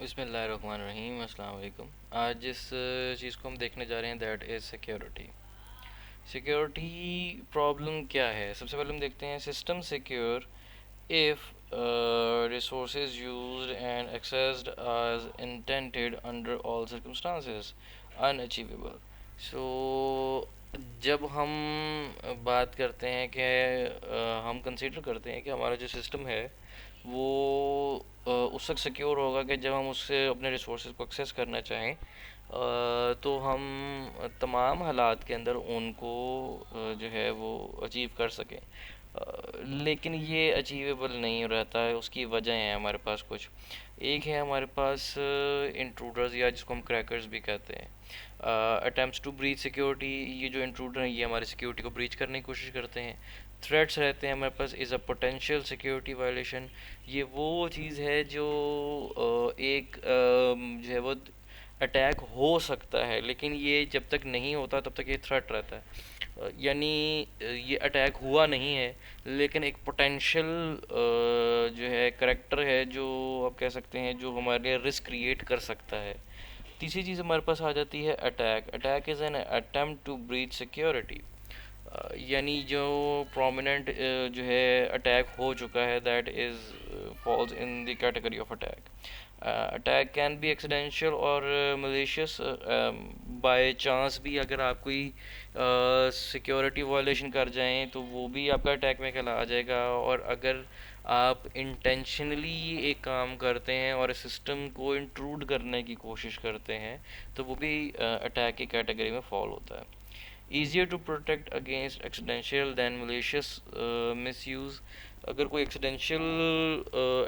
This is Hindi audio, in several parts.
बिस्मिल्लाहिर्रहमानिर्रहीम अस्सलाम वालेकुम। आज जिस चीज़ को हम देखने जा रहे हैं that is security. Security problem क्या है? सबसे पहले हम देखते हैं system secure if resources used and accessed as intended under all circumstances unachievable. So जब हम बात करते हैं कि हम कंसीडर करते हैं कि हमारा जो सिस्टम है वो उस वक्त सिक्योर होगा कि जब हम उससे अपने रिसोर्सेज को एक्सेस करना चाहें, तो हम तमाम हालात के अंदर उनको जो है वो अचीव कर सकें। लेकिन ये अचीवेबल नहीं रहता है, उसकी वजह है हमारे पास कुछ। एक है हमारे पास इंट्रूडर्स या जिसको हम क्रैकर्स भी कहते हैं। अटेम्प्ट्स टू ब्रीच सिक्योरिटी, ये जो इंट्रूडर हैं ये हमारी सिक्योरिटी को ब्रीच करने की कोशिश करते हैं। थ्रेट्स रहते हैं हमारे पास, is a potential security violation. ये वो चीज़ है जो एक जो है वो अटैक हो सकता है, लेकिन ये जब तक नहीं होता तब तक ये थ्रेट रहता है। यानी ये अटैक हुआ नहीं है, लेकिन एक पोटेंशियल जो है करेक्टर है जो आप कह सकते हैं जो हमारे लिए रिस्क क्रिएट कर सकता है। तीसरी चीज़ हमारे पास आ जाती है attack. Attack is an attempt to breach security. यानी जो प्रोमिनेंट जो है अटैक हो चुका है that is falls in the category of attack. Attack can be accidental और मलेशियस। बाय चांस भी अगर आप कोई सिक्योरिटी वायलेशन कर जाएं तो वो भी आपका अटैक में कहला आ जाएगा। और अगर आप इंटेंशनली एक काम करते हैं और सिस्टम को इंट्रूड करने की कोशिश करते हैं तो वो भी अटैक की कैटेगरी में फॉल होता है। easier to protect against accidental than malicious misuse। अगर कोई एक्सीडेंशियल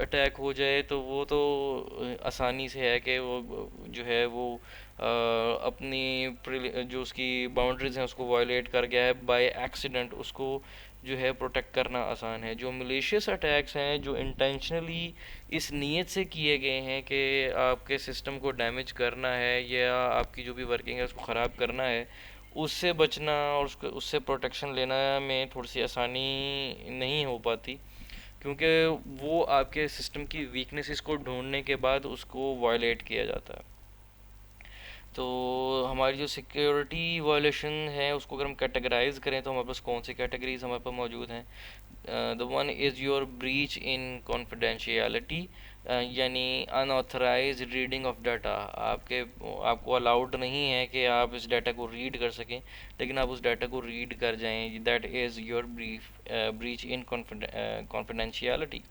अटैक हो जाए तो वो तो आसानी से है कि वो जो है वो अपनी जो उसकी बाउंड्रीज हैं उसको वायलेट कर गया है बाय एक्सीडेंट, उसको जो है प्रोटेक्ट करना आसान है। जो मलेशियस अटैक्स हैं जो इंटेंशनली इस नीयत से किए गए हैं कि आपके सिस्टम को डैमेज करना है या आपकी जो भी वर्किंग है उसको ख़राब करना है, उससे बचना और उससे प्रोटेक्शन लेना में थोड़ी सी आसानी नहीं हो पाती, क्योंकि वो आपके सिस्टम की वीकनेसेस को ढूंढने के बाद उसको वायलेट किया जाता है। तो हमारी जो सिक्योरिटी वायलेशन है उसको अगर हम कैटेगराइज करें तो हमारे पास कौन सी कैटेगरीज हमारे पास मौजूद हैं? The one is your breach in confidentiality, यानी अनऑथराइज रीडिंग ऑफ डाटा। आपको अलाउड नहीं है कि आप इस डाटा को रीड कर सकें, लेकिन आप उस डाटा को रीड कर जाएं, that is your breach in confidentiality.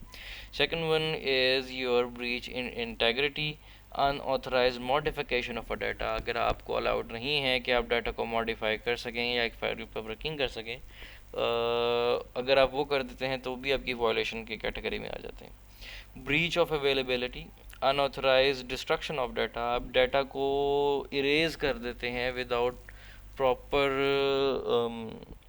Second one is your breach in integrity, unauthorise modification of a data. अगर आपको अलाउड नहीं है कि आप डाटा को मॉडिफाई कर सकें या एक फाइल पर वर्किंग कर सकें, अगर आप वो कर देते हैं तो भी आपकी वायलेशन की कैटेगरी में आ जाते हैं। Breach of availability, unauthorise destruction of data. आप डाटा को इरेज कर देते हैं विदाउट प्रॉपर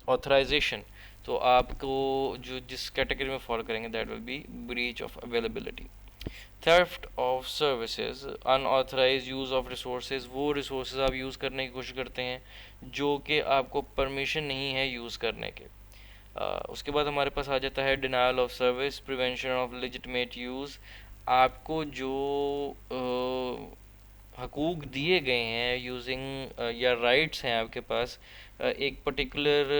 ऑथराइजेशन, तो आपको जो जिस कैटेगरी में फॉलो करेंगे that will be breach of availability. Theft of services, unauthorise use of resources. वो रिसोर्सेज आप यूज़ करने की कोशिश करते हैं जो कि आपको परमिशन नहीं है यूज़ करने के। उसके बाद हमारे पास आ जाता है denial of service, prevention of legitimate use. आपको जो हकूक़ दिए गए हैं यूजिंग या राइट्स हैं आपके पास एक पर्टिकुलर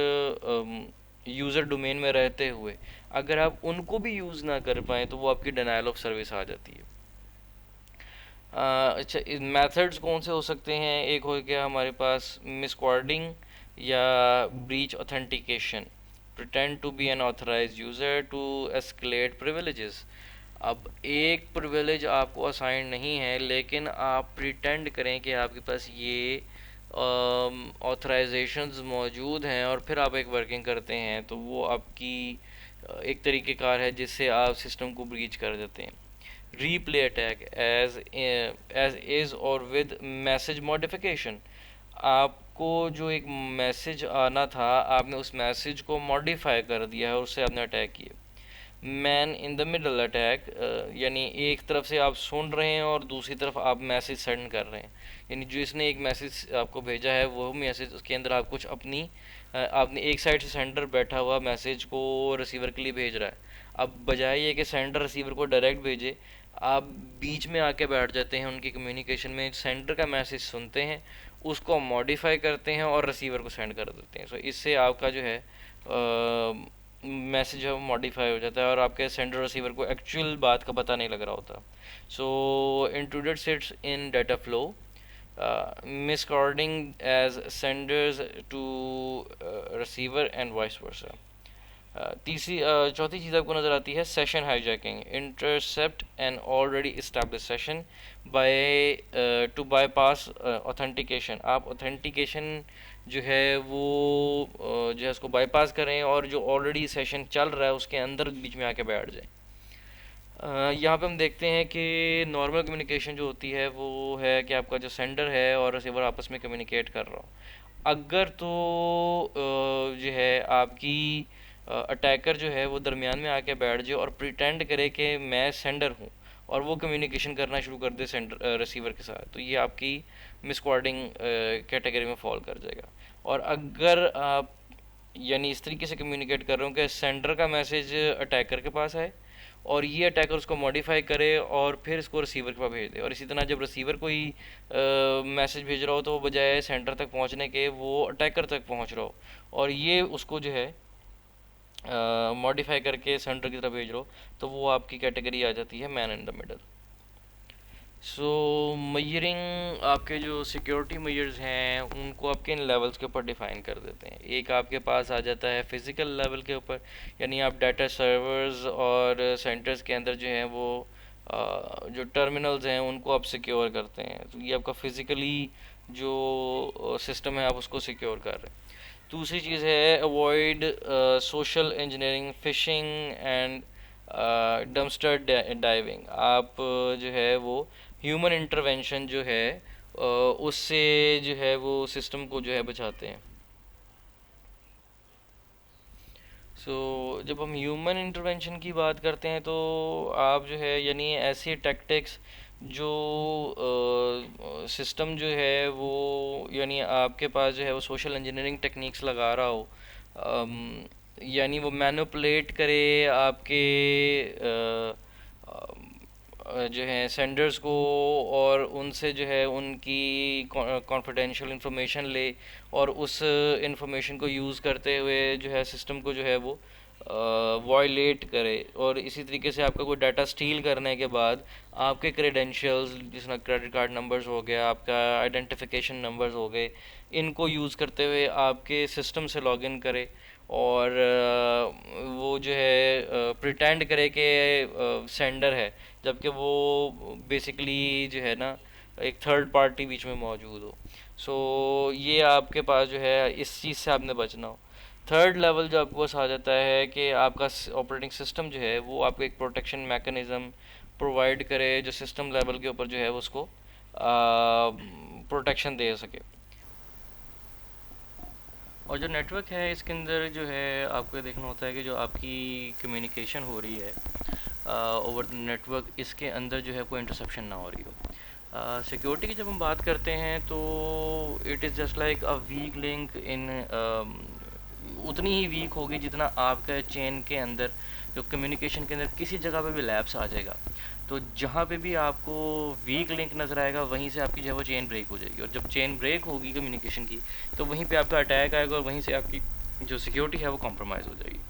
यूज़र डोमेन में रहते हुए, अगर आप उनको भी यूज़ ना कर पाएँ तो वो आपकी डिनायल ऑफ सर्विस आ जाती है। अच्छा, मेथड्स कौन से हो सकते हैं? एक हो गया हमारे पास मिसक्वार्डिंग या breach authentication, pretend to be an authorise user to escalate privileges. अब एक प्रिविलेज आपको असाइन नहीं है, लेकिन आप प्रिटेंड करें कि आपके पास ये ऑथराइजेशंस मौजूद हैं और फिर आप एक वर्किंग करते हैं, तो वो आपकी एक तरीक़ेकार है जिससे आप सिस्टम को ब्रीच कर देते हैं। replay attack as is और with message modification। आपको जो एक मैसेज आना था आपने उस मैसेज को मॉडिफाई कर दिया है और उससे आपने अटैक किया। Man in the middle attack, यानी एक तरफ से आप सुन रहे हैं और दूसरी तरफ आप मैसेज सेंड कर रहे हैं, यानी जो इसने एक मैसेज आपको भेजा है वो मैसेज उसके अंदर आप कुछ अपनी आपने एक साइड से सेंडर बैठा हुआ मैसेज को रिसीवर के लिए भेज रहा है। अब बजाय ये कि सेंडर रिसीवर को डायरेक्ट भेजे, आप बीच में आके बैठ जाते हैं उनकी कम्युनिकेशन में, सेंडर का मैसेज सुनते हैं, उसको मॉडिफाई करते हैं और रिसीवर को सेंड कर देते हैं। सो इससे आपका जो है मैसेज है वो मॉडिफाई हो जाता है और आपके सेंडर रिसीवर को एक्चुअल बात का पता नहीं लग रहा होता। So intruder sits in data flow, miscoding as senders to receiver and vice versa। चौथी चीज़ आपको नज़र आती है session hijacking, intercept an already establish session by to bypass authentication. आप ऑथेंटिकेशन जो है वो जो है उसको बाईपास करें और जो ऑलरेडी सेशन चल रहा है उसके अंदर बीच में आके बैठ जाए। यहाँ पे हम देखते हैं कि नॉर्मल कम्युनिकेशन जो होती है वो है कि आपका जो सेंडर है और रिसीवर आपस में कम्युनिकेट कर रहा हो। अगर तो जो है आपकी अटैकर जो है वो दरमियान में आके बैठ जाए और प्रिटेंड करे कि मैं सेंडर हूँ और वो कम्युनिकेशन करना शुरू कर दे सेंडर रिसीवर के साथ, तो ये आपकी मिसकॉर्डिंग कैटेगरी में फॉल कर जाएगा। और अगर आप यानी इस तरीके से कम्युनिकेट कर रहे हो कि सेंडर का मैसेज अटैकर के पास आए और ये अटैकर उसको मॉडिफाई करे और फिर इसको रिसीवर के पास भेज दे, और इसी तरह जब रिसीवर कोई मैसेज भेज रहा हो तो वो बजाय सेंडर तक पहुंचने के वो अटैकर तक पहुंच रहा हो और ये उसको जो है मॉडिफाई करके सेंडर की तरफ भेज रहा हो, तो वो आपकी कैटेगरी आ जाती है मैन इन द मिडल। सो मयरिंग आपके जो सिक्योरिटी मेजर्स हैं उनको आपके इन लेवल्स के ऊपर डिफाइन कर देते हैं। एक आपके पास आ जाता है फिज़िकल लेवल के ऊपर, यानी आप डाटा सर्वर्स और सेंटर्स के अंदर जो हैं वो जो टर्मिनल्स हैं उनको आप सिक्योर करते हैं, तो ये आपका फिज़िकली जो सिस्टम है आप उसको सिक्योर कर रहे हैं। दूसरी चीज़ है avoid social engineering, fishing and dumpster diving. आप जो है वो ह्यूमन इंटरवेंशन जो है उससे जो है वो सिस्टम को जो है बचाते हैं। जब हम ह्यूमन इंटरवेंशन की बात करते हैं तो आप जो है यानी ऐसी टैक्टिक्स जो सिस्टम जो है वो यानी आपके पास जो है वो सोशल इंजीनियरिंग टेक्निक्स लगा रहा हो, यानी वो मैनिपुलेट करे आपके जो है सेंडर्स को और उनसे जो है उनकी कॉन्फिडेंशियल इंफॉर्मेशन ले और उस इंफॉर्मेशन को यूज़ करते हुए जो है सिस्टम को जो है वो वायलेट करे, और इसी तरीके से आपका कोई डाटा स्टील करने के बाद आपके क्रेडेंशियल्स जिसमें क्रेडिट कार्ड नंबर्स हो गया, आपका आइडेंटिफिकेशन नंबर्स हो गए, इनको यूज़ करते हुए आपके सिस्टम से लॉगिन करे और वो जो है प्रिटेंड करे कि सेंडर है, जबकि वो बेसिकली जो है ना एक थर्ड पार्टी बीच में मौजूद हो। ये आपके पास जो है इस चीज़ से आपने बचना हो। थर्ड लेवल जो आपके पास आ जाता है कि आपका ऑपरेटिंग सिस्टम जो है वो आपको एक प्रोटेक्शन मैकेनिज़्म प्रोवाइड करे जो सिस्टम लेवल के ऊपर जो है उसको प्रोटेक्शन दे सके। और जो नेटवर्क है इसके अंदर जो है आपको ये देखना होता है कि जो आपकी कम्युनिकेशन हो रही है ओवर द नेटवर्क, इसके अंदर जो है कोई इंटरसेप्शन ना हो रही हो। सिक्योरिटी की जब हम बात करते हैं तो it is just like a weak link in, उतनी ही वीक होगी जितना आपका चेन के अंदर जो कम्युनिकेशन के अंदर किसी जगह पे भी लैप्स आ जाएगा, तो जहाँ पे भी आपको वीक लिंक नज़र आएगा वहीं से आपकी जो है वो चेन ब्रेक हो जाएगी, और जब चेन ब्रेक होगी कम्युनिकेशन की तो वहीं पे आपका अटैक आएगा और वहीं से आपकी जो सिक्योरिटी है वो कॉम्प्रोमाइज़ हो जाएगी।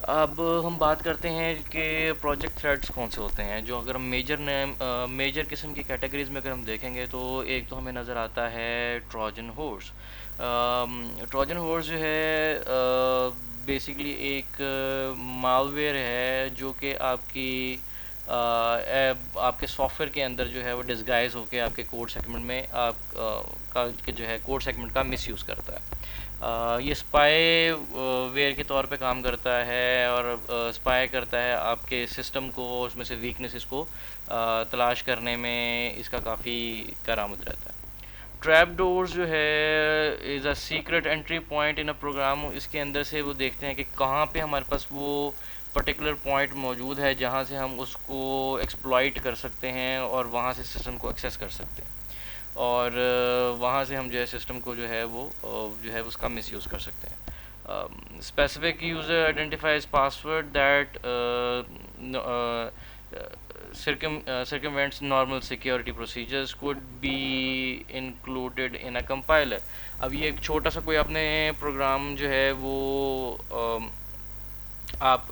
अब हम बात करते हैं कि प्रोजेक्ट थ्रेड्स कौन से होते हैं, जो अगर हम मेजर किस्म की कैटेगरीज में अगर हम देखेंगे तो एक तो हमें नज़र आता है ट्रोजन हॉर्स। ट्रोजन हॉर्स जो है बेसिकली एक मालवेयर है जो कि आपके सॉफ्टवेयर के अंदर जो है वो डिस्गाइज होकर आपके कोड सेगमेंट में का जो है कोड सेगमेंट का मिसयूज़ करता है। ये स्पाई वेयर के तौर पे काम करता है और स्पाई करता है आपके सिस्टम को, उसमें से वीकनेसेस को तलाश करने में इसका काफ़ी करामद रहता है। ट्रैप डोर्स जो है is a secret entry point in a program, इसके अंदर से वो देखते हैं कि कहाँ पे हमारे पास वो पर्टिकुलर पॉइंट मौजूद है जहाँ से हम उसको एक्सप्लॉइट कर सकते हैं और वहाँ से सिस्टम को एक्सेस कर सकते हैं, और वहाँ से हम जो है सिस्टम को जो है वो जो है उसका मिसयूज़ कर सकते हैं। Specific user identifies password that no, circumvents normal security procedures could be included in a compiler. अब ये एक छोटा सा कोई आपने प्रोग्राम जो है वो आप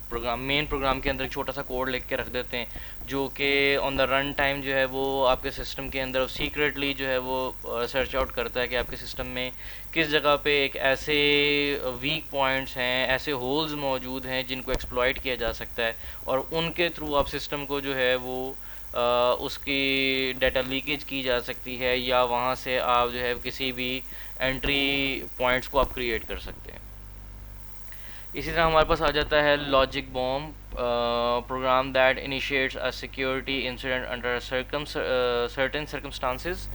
प्रोग्राम मेन प्रोग्राम के अंदर एक छोटा सा कोड लिख के रख देते हैं जो कि ऑन द रन टाइम जो है वो आपके सिस्टम के अंदर सीक्रेटली जो है वो सर्च आउट करता है कि आपके सिस्टम में किस जगह पे एक ऐसे वीक पॉइंट्स हैं, ऐसे होल्स मौजूद हैं जिनको एक्सप्लॉइट किया जा सकता है, और उनके थ्रू आप सिस्टम को जो है वो उसकी डाटा लीकेज की जा सकती है, या वहाँ से आप जो है किसी भी एंट्री पॉइंट्स को आप क्रिएट कर सकते हैं। इसी तरह हमारे पास आ जाता है logic bomb, program that initiates a security incident under certain circumstances.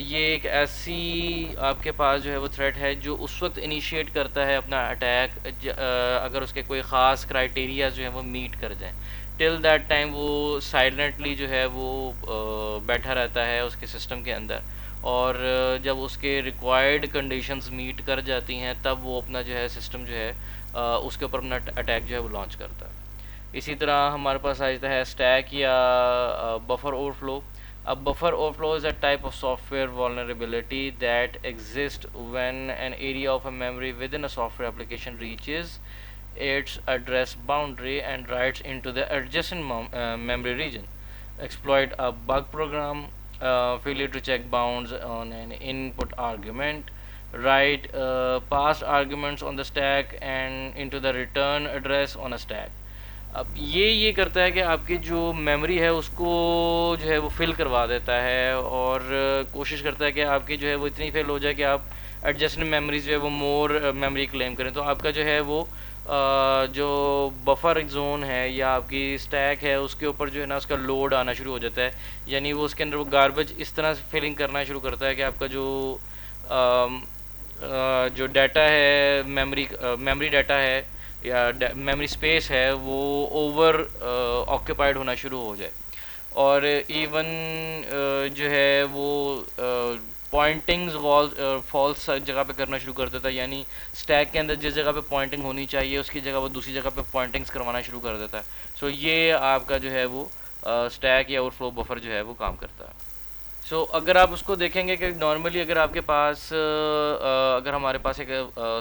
ये एक ऐसी आपके पास जो है वो थ्रेट है जो उस वक्त इनिशिएट करता है अपना अटैक अगर उसके कोई ख़ास क्राइटेरिया जो है वो मीट कर जाए। टिल दैट टाइम वो साइलेंटली जो है वो बैठा रहता है उसके सिस्टम के अंदर, और जब उसके रिक्वायर्ड कंडीशंस मीट कर जाती हैं तब वो अपना जो है सिस्टम जो है उसके ऊपर अपना अटैक जो है वो लॉन्च करता है। इसी तरह हमारे पास आ जाता है स्टैक या बफर ओवरफ्लो। अब buffer overflow is a type of software vulnerability that exists when an area of a memory within a software application reaches its address boundary and writes into the adjacent memory region. Exploit a bug program, failure to check bounds on an input argument, write past arguments on the stack and into the return address on a stack. अब ये करता है कि आपकी जो मेमोरी है उसको जो है वो फिल करवा देता है, और कोशिश करता है कि आपकी जो है वो इतनी फिल हो जाए कि आप एडजस्टेंट मेमोरी जो है वो मोर मेमोरी क्लेम करें। तो आपका जो है वो जो बफर जोन है या आपकी स्टैक है उसके ऊपर जो है ना उसका लोड आना शुरू हो जाता है, यानी वो उसके अंदर वो गार्बेज इस तरह से फिलिंग करना शुरू करता है कि आपका जो डाटा है, मेमोरी डाटा है या मेमोरी स्पेस है वो ओवर ऑक्यूपाइड होना शुरू हो जाए, और इवन जो है वो पॉइंटिंग्स फॉल्स जगह पे करना शुरू कर देता है, यानी स्टैक के अंदर जिस जगह पे पॉइंटिंग होनी चाहिए उसकी जगह वो दूसरी जगह पे पॉइंटिंग्स करवाना शुरू कर देता है। सो ये आपका जो है वो स्टैक या ओवरफ्लो बफर जो है वो काम करता है। अगर आप उसको देखेंगे कि नॉर्मली अगर आपके पास अगर हमारे पास एक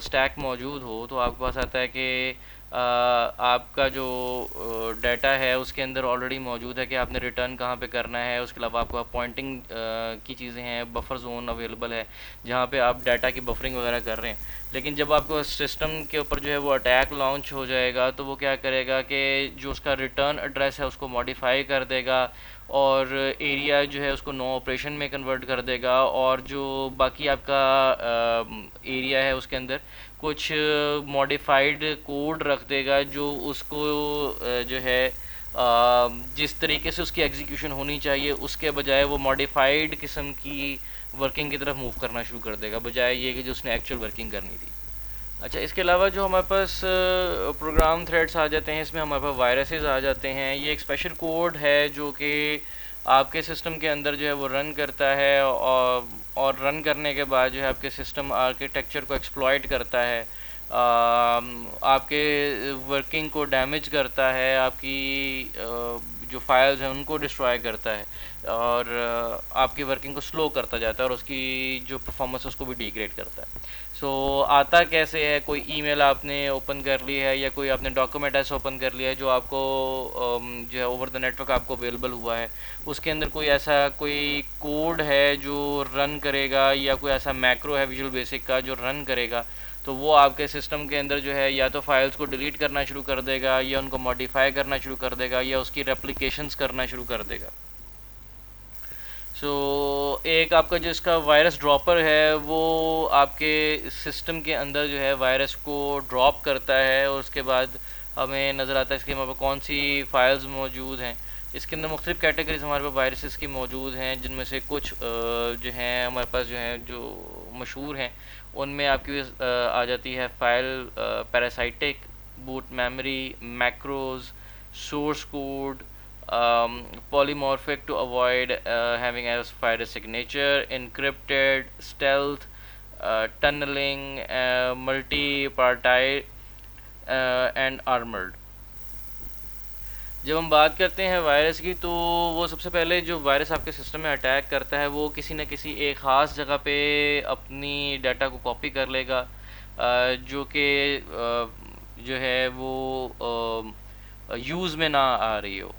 स्टैक मौजूद हो तो आपके पास आता है कि आपका जो डाटा है उसके अंदर ऑलरेडी मौजूद है कि आपने रिटर्न कहाँ पे करना है। उसके अलावा आपको पॉइंटिंग की चीज़ें हैं, बफर जोन अवेलेबल है जहाँ पे आप डाटा की बफरिंग वगैरह कर रहे हैं। लेकिन जब आपको सिस्टम के ऊपर जो है वो अटैक लॉन्च हो जाएगा तो वो क्या करेगा कि जो उसका रिटर्न एड्रेस है उसको मॉडिफाई कर देगा, और एरिया जो है उसको नो ऑपरेशन में कन्वर्ट कर देगा, और जो बाकी आपका एरिया है उसके अंदर कुछ मॉडिफाइड कोड रख देगा जो उसको जो है जिस तरीके से उसकी एग्जीक्यूशन होनी चाहिए उसके बजाय वो मॉडिफाइड किस्म की वर्किंग की तरफ मूव करना शुरू कर देगा, बजाय ये कि जो उसने एक्चुअल वर्किंग करनी थी। अच्छा, इसके अलावा जो हमारे पास प्रोग्राम थ्रेड्स आ जाते हैं, इसमें हमारे पास वायरसेस आ जाते हैं। ये एक स्पेशल कोड है जो कि आपके सिस्टम के अंदर जो है वो रन करता है, और रन करने के बाद जो है आपके सिस्टम आर्किटेक्चर को एक्सप्लॉइट करता है, आपके वर्किंग को डैमेज करता है, आपकी जो फाइल्स हैं उनको डिस्ट्रॉय करता है, और आपकी वर्किंग को स्लो करता जाता है, और उसकी जो परफॉर्मेंस है उसको भी डिग्रेड करता है। आता कैसे है, कोई ईमेल आपने ओपन कर ली है या कोई आपने डॉक्यूमेंट ऐसे ओपन कर लिया है जो आपको जो है ओवर द नेटवर्क आपको अवेलेबल हुआ है, उसके अंदर कोई ऐसा कोई कोड है जो रन करेगा, या कोई ऐसा मैक्रो है विजुअल बेसिक का जो रन करेगा, तो वो आपके सिस्टम के अंदर जो है या तो फाइल्स को डिलीट करना शुरू कर देगा, या उनको मॉडिफाई करना शुरू कर देगा, या उसकी रेप्लिकेशंस करना शुरू कर देगा। एक आपका जो इसका वायरस ड्रॉपर है वो आपके सिस्टम के अंदर जो है वायरस को ड्रॉप करता है, और उसके बाद हमें नज़र आता है इसके हमारे पास कौन सी फाइल्स मौजूद हैं। इसके अंदर मुख्तलिफ़ कैटेगरीज हमारे पास वायरसेस की मौजूद हैं, जिनमें से कुछ जो हैं हमारे पास जो हैं जो मशहूर हैं उनमें आपकी आ जाती है file parasitic, boot memory, macros, source code, polymorphic to avoid having as virus signature, encrypted, stealth, tunnelling, multipartite and armoured. जब हम बात करते हैं वायरस की, तो वो सबसे पहले जो वायरस आपके सिस्टम में अटैक करता है वो किसी न किसी एक ख़ास जगह पे अपनी डाटा को कॉपी कर लेगा, जो कि जो है वो यूज़ में ना आ रही हो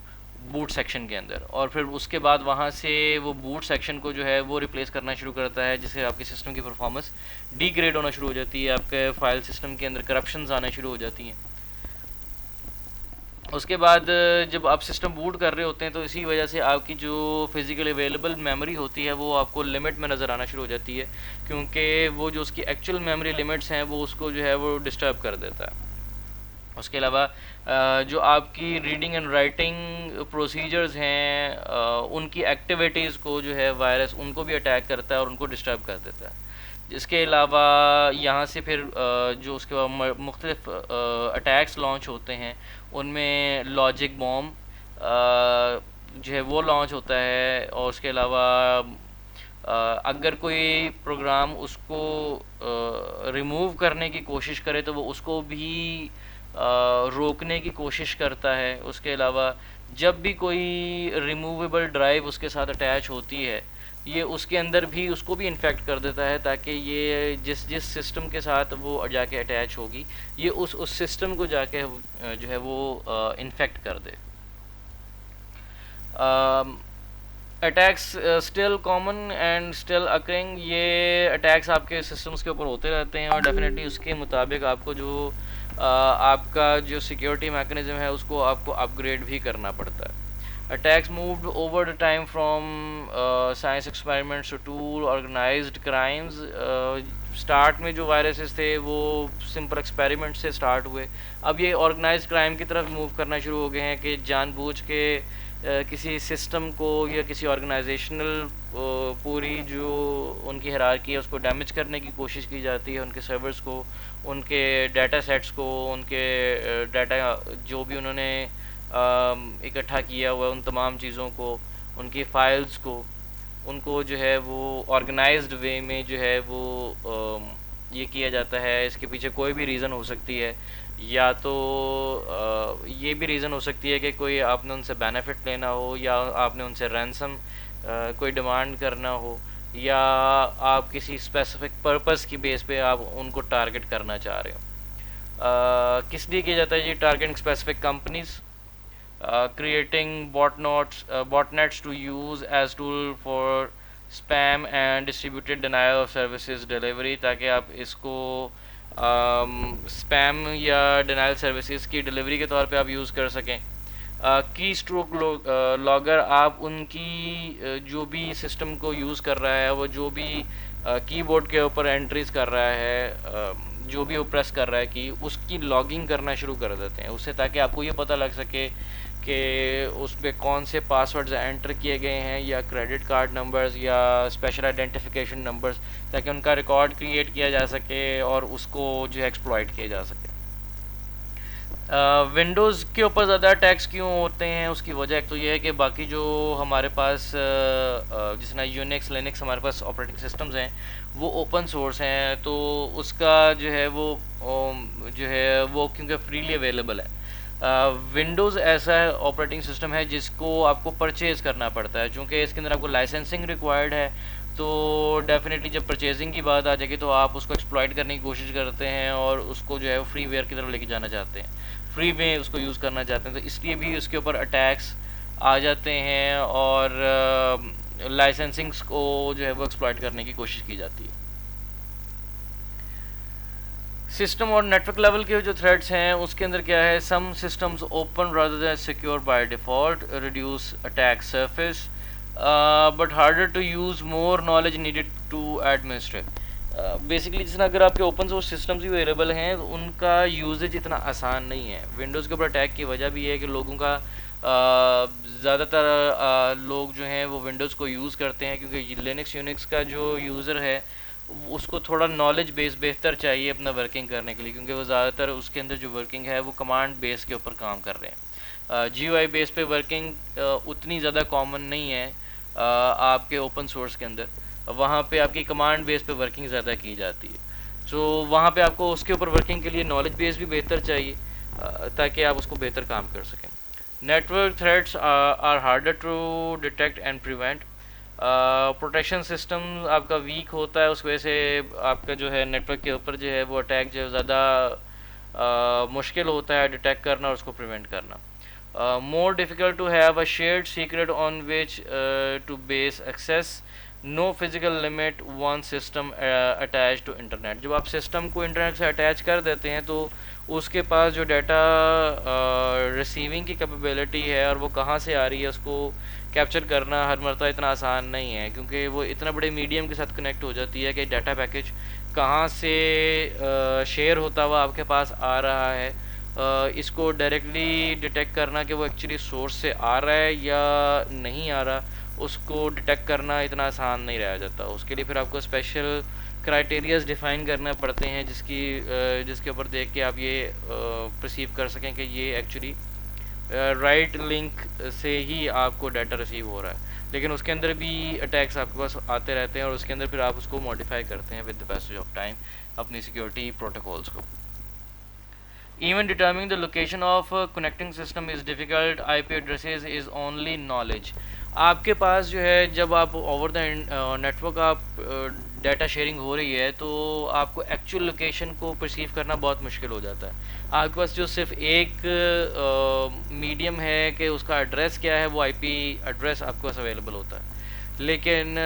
बूट सेक्शन के अंदर, और फिर उसके बाद वहाँ से वो बूट सेक्शन को जो है वो रिप्लेस करना शुरू करता है, जिससे आपके सिस्टम की परफॉर्मेंस डिग्रेड होना शुरू हो जाती है, आपके फाइल सिस्टम के अंदर करप्शंस आना शुरू हो जाती हैं। उसके बाद जब आप सिस्टम बूट कर रहे होते हैं तो इसी वजह से आपकी जो फिज़िकली अवेलेबल मेमोरी होती है वो आपको लिमिट में नज़र आना शुरू हो जाती है, क्योंकि वो जो उसकी एक्चुअल मेमोरी लिमिट्स हैं वो उसको जो है वो डिस्टर्ब कर देता है। उसके अलावा जो आपकी रीडिंग एंड राइटिंग प्रोसीजर्स हैं, उनकी एक्टिविटीज़ को जो है वायरस उनको भी अटैक करता है और उनको डिस्टर्ब कर देता है। इसके अलावा यहाँ से फिर जो उसके बाद मुख्तलिफ अटैक्स लॉन्च होते हैं, उनमें लॉजिक बॉम्ब जो है वो लॉन्च होता है, और उसके अलावा अगर कोई प्रोग्राम उसको रिमूव करने की कोशिश करे तो वो उसको भी रोकने की कोशिश करता है। उसके अलावा जब भी कोई रिमूवेबल ड्राइव उसके साथ अटैच होती है, ये उसके अंदर भी उसको भी इन्फेक्ट कर देता है, ताकि ये जिस जिस सिस्टम के साथ वो जाके अटैच होगी ये उस सिस्टम को जाके जो है वो इन्फेक्ट कर दे। Attacks still common and still occurring, ये अटैक्स आपके सिस्टम्स के ऊपर होते रहते हैं, और डेफिनेटली उसके मुताबिक आपको जो आपका जो सिक्योरिटी मैकेनिज़्म है उसको आपको अपग्रेड भी करना पड़ता है। Attacks moved over the time from science experiments to tool organized crimes. Start में जो वायरसेस थे वो सिंपल एक्सपेरिमेंट से स्टार्ट हुए, अब ये ऑर्गेनाइज क्राइम की तरफ मूव करना शुरू हो गए हैं कि जानबूझ के किसी सिस्टम को या किसी ऑर्गेनाइजेशनल पूरी जो उनकी हायरार्की है उसको डैमेज करने की कोशिश की जाती है, उनके सर्वर्स को, उनके डाटा सेट्स को, उनके डाटा जो भी उन्होंने इकट्ठा किया हुआ है उन तमाम चीज़ों को, उनकी फ़ाइल्स को, उनको जो है वो ऑर्गेनाइज्ड वे में जो है वो ये किया जाता है। इसके पीछे कोई भी रीज़न हो सकती है, या तो ये भी रीज़न हो सकती है कि कोई आपने उनसे बेनिफिट लेना हो, या आपने उनसे रैंसम कोई डिमांड करना हो, या आप किसी स्पेसिफिक पर्पस की बेस पे आप उनको टारगेट करना चाह रहे हो। किस लिए किया जाता है ये targeting specific companies, creating botnets to use as tool for spam and distributed denial of services delivery, ताकि आप इसको स्पैम या डिनाइल सर्विसेज की डिलीवरी के तौर पे आप यूज़ कर सकें। की स्ट्रोक लॉगर, आप उनकी जो भी सिस्टम को यूज़ कर रहा है, वो जो भी कीबोर्ड के ऊपर एंट्रीज कर रहा है, जो भी वो प्रेस कर रहा है की, उसकी लॉगिंग करना शुरू कर देते हैं उससे, ताकि आपको ये पता लग सके कि उस पर कौन से पासवर्ड्स एंटर किए गए हैं, या क्रेडिट कार्ड नंबर्स, या स्पेशल आइडेंटिफिकेशन नंबर्स, ताकि उनका रिकॉर्ड क्रिएट किया जा सके और उसको जो है एक्सप्लॉइट किया जा सके। विंडोज़ के ऊपर ज़्यादा अटैक्स क्यों होते हैं, उसकी वजह एक तो ये है कि बाकी जो हमारे पास जिस तरह यूनिक्स लिनक्स हमारे पास ऑपरेटिंग सिस्टम्स हैं वो ओपन सोर्स हैं, तो उसका जो है वो क्योंकि फ्रीली अवेलेबल है। विंडोज़ ऐसा ऑपरेटिंग सिस्टम है जिसको आपको परचेज़ करना पड़ता है, चूँकि इसके अंदर आपको लाइसेंसिंग रिक्वायर्ड है, तो डेफिनेटली जब परचेजिंग की बात आ जाएगी तो आप उसको एक्सप्लॉइट करने की कोशिश करते हैं और उसको जो है वो फ्री वेयर की तरफ लेके जाना चाहते हैं, फ्री में उसको यूज़ करना चाहते हैं, तो इसलिए भी उसके ऊपर अटैक्स आ जाते हैं और लाइसेंसिंग्स को जो है वो एक्सप्लॉइट करने की कोशिश की जाती है। सिस्टम और नेटवर्क लेवल के जो थ्रेड्स हैं उसके अंदर क्या है, some systems open rather than secure by default, reduce attack surface but harder to use, more knowledge needed to administrate. Basically जिस अगर आपके ओपन सोर्स सिस्टम्स भी अवेलेबल हैं तो उनका यूजेज इतना आसान नहीं है। विंडोज़ के ऊपर अटैक की वजह भी है कि लोगों का ज़्यादातर लोग जो हैं वो विंडोज़ को यूज़ करते हैं, क्योंकि लिनक्स यूनिक्स का जो यूज़र है उसको थोड़ा नॉलेज बेस बेहतर चाहिए अपना वर्किंग करने के लिए, क्योंकि वो ज़्यादातर उसके अंदर जो वर्किंग है वो कमांड बेस के ऊपर काम कर रहे हैं। GUI बेस पे वर्किंग उतनी ज़्यादा कॉमन नहीं है आपके ओपन सोर्स के अंदर। वहाँ पे आपकी कमांड बेस पे वर्किंग ज़्यादा की जाती है। तो वहाँ पे आपको उसके ऊपर वर्किंग के लिए नॉलेज बेस भी बेहतर चाहिए, ताकि आप उसको बेहतर काम कर सकें। Network threats are harder to detect and prevent. Protection system आपका वीक होता है, उस वजह से आपका जो है नेटवर्क के ऊपर जो है वो अटैक जो है ज़्यादा मुश्किल होता है डिटेक्ट करना और उसको प्रिवेंट करना। More difficult to have a shared secret on which to base access. No physical limit one system attached to internet. जब आप सिस्टम को इंटरनेट से अटैच कर देते हैं तो उसके पास जो डाटा रिसीविंग की कैपेबिलिटी है और वो कहाँ से आ रही है उसको कैप्चर करना हर मरतबा इतना आसान नहीं है, क्योंकि वो इतना बड़े मीडियम के साथ कनेक्ट हो जाती है कि डाटा पैकेज कहाँ से शेयर होता हुआ आपके पास आ रहा है, इसको डायरेक्टली डिटेक्ट करना कि वो एक्चुअली सोर्स से आ रहा है या नहीं आ रहा, उसको डिटेक्ट करना इतना आसान नहीं रह जाता। उसके लिए फिर आपको स्पेशल क्राइटेरियाज डिफ़ाइन करने पड़ते हैं जिसके ऊपर देख के आप ये परसीव कर सकें कि ये एक्चुअली राइट लिंक से ही आपको डाटा रिसीव हो रहा है। लेकिन उसके अंदर भी अटैक्स आपके पास आते रहते हैं और उसके अंदर फिर आप उसको मॉडिफाई करते हैं with the passage of time अपनी सिक्योरिटी प्रोटोकॉल्स को। Even determining the location of a connecting system is difficult. IP addresses is only knowledge. आपके पास जो है जब आप ओवर द नेटवर्क आप डाटा शेयरिंग हो रही है तो आपको एक्चुअल लोकेशन को परसीव करना बहुत मुश्किल हो जाता है। आपके पास जो सिर्फ एक मीडियम है कि उसका एड्रेस क्या है, वो आईपी एड्रेस आपके पास अवेलेबल होता है। लेकिन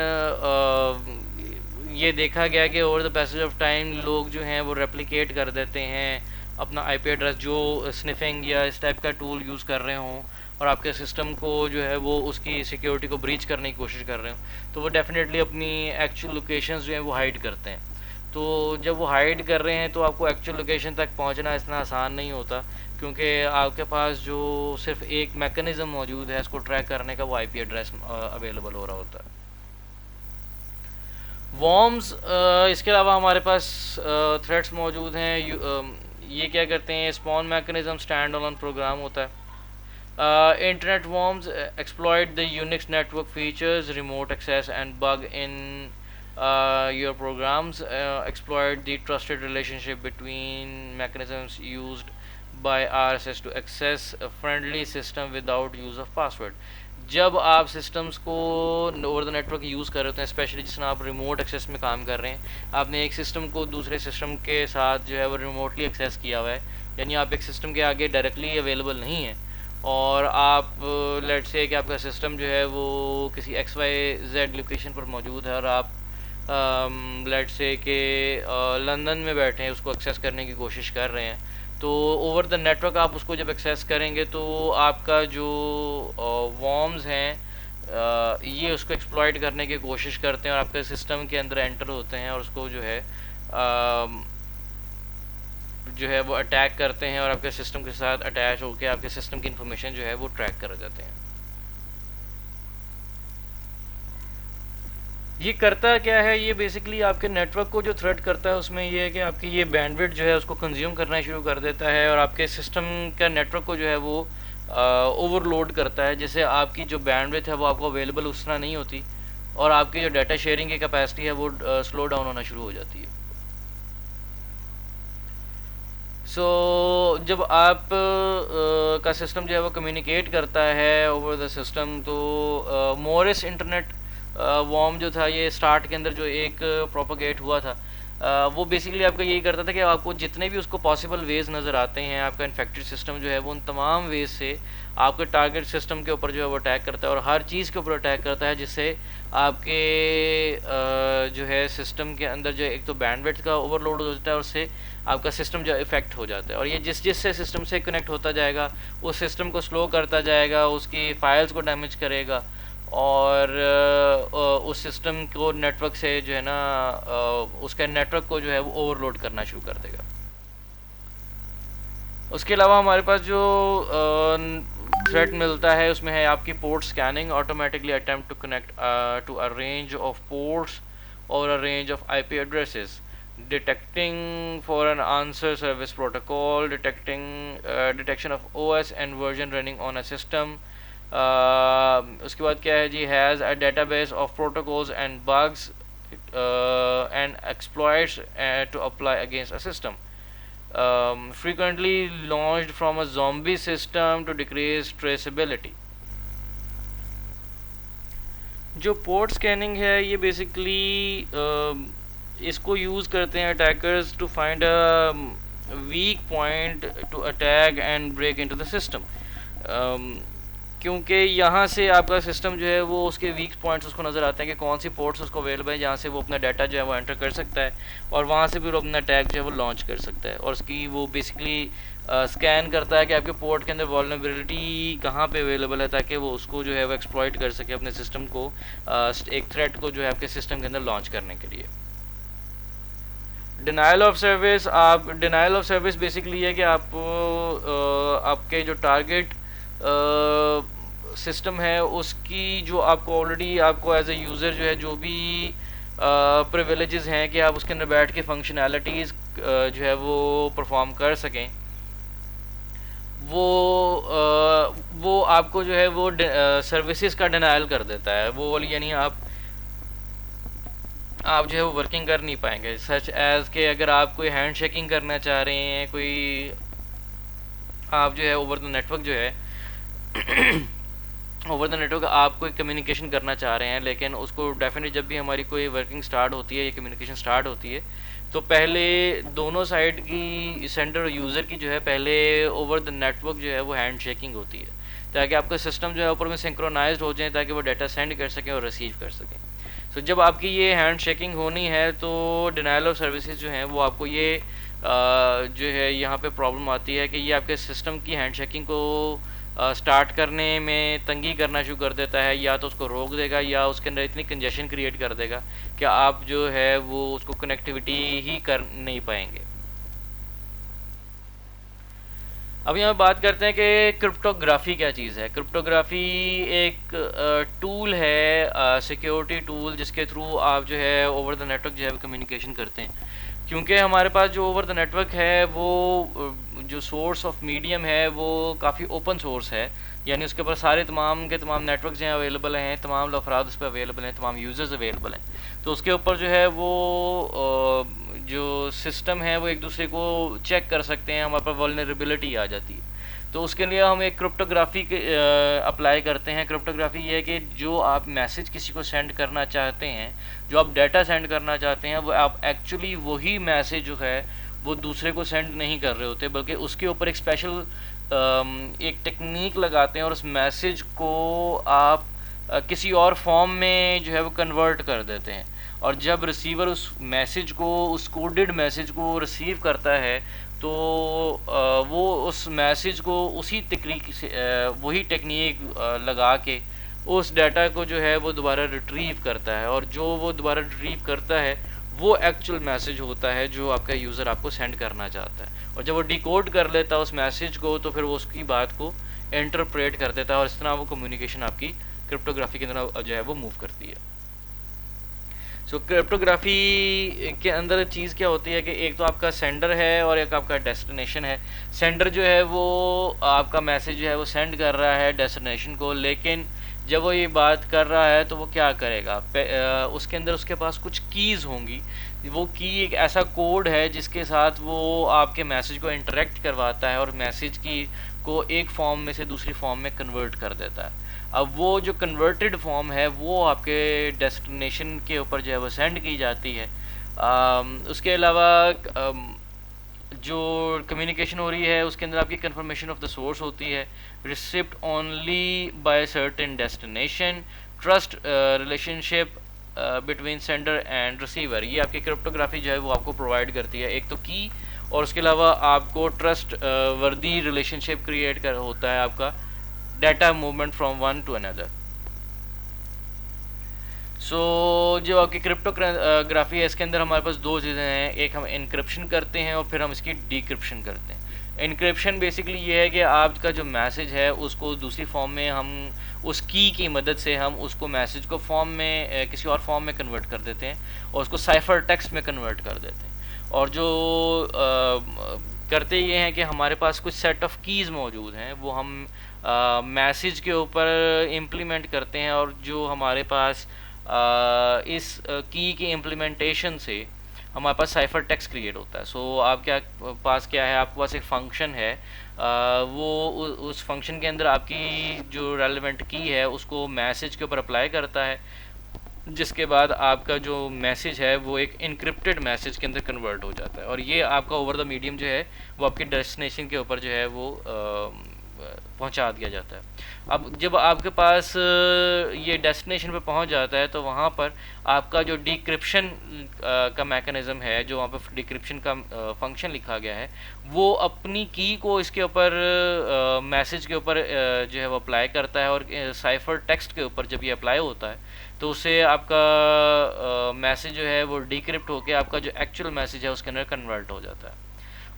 ये देखा गया कि over the passage of time लोग जो हैं वो रेप्लिकेट कर देते हैं अपना आईपी एड्रेस, जो स्निफिंग या इस टाइप का टूल यूज़ कर रहे हों और आपके सिस्टम को जो है वो उसकी सिक्योरिटी को ब्रीच करने की कोशिश कर रहे हो, तो वो डेफिनेटली अपनी एक्चुअल लोकेशंस जो हैं वो हाइड करते हैं। तो जब वो हाइड कर रहे हैं तो आपको एक्चुअल लोकेशन तक पहुंचना इतना आसान नहीं होता, क्योंकि आपके पास जो सिर्फ एक मैकेनिज़्म मौजूद है इसको ट्रैक करने का, वो आईपी एड्रेस अवेलेबल हो रहा होता है। वॉर्म्स, इसके अलावा हमारे पास थ्रेड्स मौजूद हैं। ये क्या करते हैं, spawn mechanism stand on program होता है। Internet worms exploit the Unix network features, remote access and bug in your programs, exploit the trusted relationship between mechanisms used by RSS to access friendly system without use of password. जब आप सिस्टम्स को ओवर द नेटवर्क यूज़ कर रहे होते हैं, स्पेशली जिसमें आप रिमोट एक्सेस में काम कर रहे हैं, आपने एक सिस्टम को दूसरे सिस्टम के साथ जो है वो रिमोटली एक्सेस किया हुआ है, यानी आप एक सिस्टम के आगे डायरेक्टली अवेलेबल नहीं है और आप लेट से कि आपका सिस्टम जो है वो किसी XYZ लोकेशन पर मौजूद है और आप लेट से कि लंदन में बैठे हैं, उसको एक्सेस करने की कोशिश कर रहे हैं, तो ओवर द नेटवर्क आप उसको जब एक्सेस करेंगे तो आपका जो वॉर्म्स हैं ये उसको एक्सप्लॉइट करने की कोशिश करते हैं और आपके सिस्टम के अंदर एंटर होते हैं और उसको जो है वो अटैक करते हैं और आपके सिस्टम के साथ अटैच होकर आपके सिस्टम की इंफॉर्मेशन जो है वो ट्रैक कर जाते हैं। ये करता क्या है, ये बेसिकली आपके नेटवर्क को जो थ्रेट करता है उसमें ये है कि आपकी ये बैंडविड्थ जो है उसको कंज्यूम करना शुरू कर देता है और आपके सिस्टम का नेटवर्क को जो है वो ओवरलोड करता है, जिससे आपकी जो बैंडविड्थ है वो आपको अवेलेबल उस तरह नहीं होती और आपकी जो डाटा शेयरिंग की कैपेसिटी है वो स्लो डाउन होना शुरू हो जाती है। जब आप का सिस्टम जो है वो कम्युनिकेट करता है ओवर द सिस्टम, तो मोरिस इंटरनेट वॉर्म जो था ये स्टार्ट के अंदर जो एक प्रोपोगेट हुआ था, वो बेसिकली आपका यही करता था कि आपको जितने भी उसको पॉसिबल वेज नज़र आते हैं, आपका इन्फेक्टेड सिस्टम जो है वो उन तमाम वेज से आपके टारगेट सिस्टम के ऊपर जो है वो अटैक करता है और हर चीज़ के ऊपर अटैक करता है, जिससे आपके जो है सिस्टम के अंदर जो एक तो बैंडविड्थ का ओवरलोड हो जाता है और उससे आपका सिस्टम जो इफेक्ट हो जाता है और ये जिससे सिस्टम से कनेक्ट होता जाएगा उस सिस्टम को स्लो करता जाएगा, उसकी फाइल्स को डैमेज करेगा और उस सिस्टम को नेटवर्क से जो है ना उसका नेटवर्क को जो है वो ओवरलोड करना शुरू कर देगा। उसके अलावा हमारे पास जो थ्रेट मिलता है उसमें है आपकी port scanning, automatically attempt to connect to a range of ports और a range of IP addresses, detecting for an answer service protocol, detection of OS and version running on a system. उसके बाद क्या है जी, has a database of protocols and bugs and exploits to apply against a system. Frequently launched from a zombie system to decrease traceability. जो पोर्ट स्कैनिंग है ये बेसिकली इसको यूज़ करते हैं attackers to find a weak point to attack and break into the system, क्योंकि यहाँ से आपका सिस्टम जो है वो उसके वीक पॉइंट्स उसको नज़र आते हैं कि कौन सी पोर्ट्स उसको अवेलेबल है जहाँ से वो अपना डाटा जो है वो एंटर कर सकता है और वहाँ से फिर अपना अटैक जो है वो लॉन्च कर सकता है। और उसकी वो बेसिकली स्कैन करता है कि आपके पोर्ट के अंदर वल्नरेबिलिटी कहाँ पे अवेलेबल है ताकि वो उसको जो है वो एक्सप्लॉइट कर सके अपने सिस्टम को, एक थ्रेट को जो है आपके सिस्टम के अंदर लॉन्च करने के लिए। डिनाइल ऑफ सर्विस बेसिकली है कि आप आपके जो टारगेट सिस्टम है उसकी जो आपको ऑलरेडी आपको एज ए यूज़र जो है जो भी प्रिविलेजेस हैं कि आप उसके अंदर बैठ के फंक्शनैलिटीज़ जो है वो परफॉर्म कर सकें, वो आपको जो है वो सर्विसेज का डिनाइल कर देता है। वो यानी आप जो है वो वर्किंग कर नहीं पाएंगे। सच एज़ के अगर आप कोई हैंड शेकिंग करना चाह रहे हैं, कोई आप जो है ओवर द नेटवर्क जो है ओवर द नेटवर्क आप कोई कम्युनिकेशन करना चाह रहे हैं, लेकिन उसको डेफिनेटली जब भी हमारी कोई वर्किंग स्टार्ट होती है या कम्युनिकेशन स्टार्ट होती है तो पहले दोनों साइड की सेंडर और यूज़र की जो है पहले ओवर द नेटवर्क जो है वो हैंड शेकिंग होती है ताकि आपका सिस्टम जो है ऊपर में सिंक्रोनाइज्ड हो जाए ताकि वो डाटा सेंड कर सकें और रिसीव कर सकें। तो जब आपकी ये हैंड शेकिंग होनी है तो डिनाइल ऑफ सर्विसेज जो हैं वो आपको ये जो है यहाँ पे प्रॉब्लम आती है कि ये आपके सिस्टम की हैंड शेकिंग को स्टार्ट करने में तंगी करना शुरू कर देता है, या तो उसको रोक देगा या उसके अंदर इतनी कंजेशन क्रिएट कर देगा कि आप जो है वो उसको कनेक्टिविटी ही कर नहीं पाएंगे। अब यहाँ बात करते हैं कि क्रिप्टोग्राफी क्या चीज़ है। क्रिप्टोग्राफी एक टूल है, सिक्योरिटी टूल, जिसके थ्रू आप जो है ओवर द नेटवर्क जो है कम्युनिकेशन करते हैं। क्योंकि हमारे पास जो ओवर द नेटवर्क है वो जो सोर्स ऑफ मीडियम है वो काफ़ी ओपन सोर्स है, यानी उसके ऊपर सारे तमाम के तमाम नेटवर्क जो हैं अवेलेबल हैं, तमाम अफराद उस पर अवेलेबल हैं, तमाम यूज़र्स अवेलेबल हैं। तो उसके ऊपर जो है वो जो सिस्टम है वो एक दूसरे को चेक कर सकते हैं, हमारे पास वल्नरेबिलिटी आ जाती है। तो उसके लिए हम एक क्रिप्टोग्राफी अप्लाई करते हैं। क्रिप्टोग्राफी ये है कि जो आप मैसेज किसी को सेंड करना चाहते हैं, जो आप डाटा सेंड करना चाहते हैं, वो आप एक्चुअली वही मैसेज जो है वो दूसरे को सेंड नहीं कर रहे होते, बल्कि उसके ऊपर एक स्पेशल एक टेक्निक लगाते हैं और उस मैसेज को आप किसी और फॉर्म में जो है वो कन्वर्ट कर देते हैं। और जब रिसीवर उस मैसेज को, उस कोडेड मैसेज को रिसीव करता है तो वो उस मैसेज को उसी तकनीक से वही टेक्निक लगा के उस डाटा को जो है वो दोबारा रिट्रीव करता है, और जो वो दोबारा रिट्रीव करता है वो एक्चुअल मैसेज होता है जो आपका यूज़र आपको सेंड करना चाहता है। और जब वो डिकोड कर लेता है उस मैसेज को तो फिर वो उसकी बात को इंटरप्रेट कर देता है, और इस तरह वो कम्युनिकेशन आपकी क्रिप्टोग्राफी के अंदर जो है वो मूव करती है। सो क्रिप्टोग्राफी के अंदर चीज़ क्या होती है कि एक तो आपका सेंडर है और एक आपका डेस्टिनेशन है। सेंडर जो है वो आपका मैसेज जो है वो सेंड कर रहा है डेस्टिनेशन को, लेकिन जब वो ये बात कर रहा है तो वो क्या करेगा, उसके अंदर उसके पास कुछ कीज़ होंगी। वो की एक ऐसा कोड है जिसके साथ वो आपके मैसेज को इंटरेक्ट करवाता है और मैसेज की को एक फॉर्म में से दूसरी फॉर्म में कन्वर्ट कर देता है। अब वो जो कन्वर्टेड फॉर्म है वो आपके डेस्टिनेशन के ऊपर जो है वो सेंड की जाती है। उसके अलावा जो कम्युनिकेशन हो रही है उसके अंदर आपकी कंफर्मेशन ऑफ द सोर्स होती है, receipt only by certain destination, trust relationship between sender and receiver. ये आपकी क्रिप्टोग्राफी जो है वो आपको प्रोवाइड करती है, एक तो की, और उसके अलावा आपको ट्रस्ट वर्दी रिलेशनशिप क्रिएट कर होता है आपका data movement from one to another. So जो आपकी क्रिप्टोग्राफी है इसके अंदर हमारे पास दो चीज़ें हैं, एक हम इनक्रिप्शन करते हैं और फिर हम इसकी डिक्रिप्शन करते हैं। इनक्रिप्शन बेसिकली ये है कि आपका जो मैसेज है उसको दूसरी फॉर्म में हम उस की मदद से हम उसको मैसेज को फॉर्म में किसी और फॉर्म में कन्वर्ट कर देते हैं और उसको साइफर टेक्स्ट में कन्वर्ट कर देते हैं। और जो करते ये हैं कि हमारे पास कुछ सेट ऑफ कीज़ मौजूद हैं, वो हम मैसेज के ऊपर इम्प्लीमेंट करते हैं, और जो हमारे पास इस की के इम्प्लीमेंटेशन से हमारे पास साइफर टेक्स्ट क्रिएट होता है। सो आप क्या पास क्या है, आपके पास एक फंक्शन है, वो उस फंक्शन के अंदर आपकी जो रेलेवेंट की है उसको मैसेज के ऊपर अप्लाई करता है, जिसके बाद आपका जो मैसेज है वो एक इनक्रिप्टेड मैसेज के अंदर कन्वर्ट हो जाता है, और ये आपका ओवर द मीडियम जो है वो आपकी डेस्टिनेशन के ऊपर जो है वो पहुंचा दिया जाता है। अब जब आपके पास ये डेस्टिनेशन पे पहुंच जाता है तो वहाँ पर आपका जो डिक्रिप्शन का मैकेनिज़्म है, जो वहाँ पर डिक्रिप्शन का फंक्शन लिखा गया है, वो अपनी की को इसके ऊपर मैसेज के ऊपर जो है वो अप्लाई करता है, और साइफर टेक्स्ट के ऊपर जब ये अप्लाई होता है तो उससे आपका मैसेज जो है वो डिक्रिप्ट होकर आपका जो एक्चुअल मैसेज है उसके अंदर कन्वर्ट हो जाता है।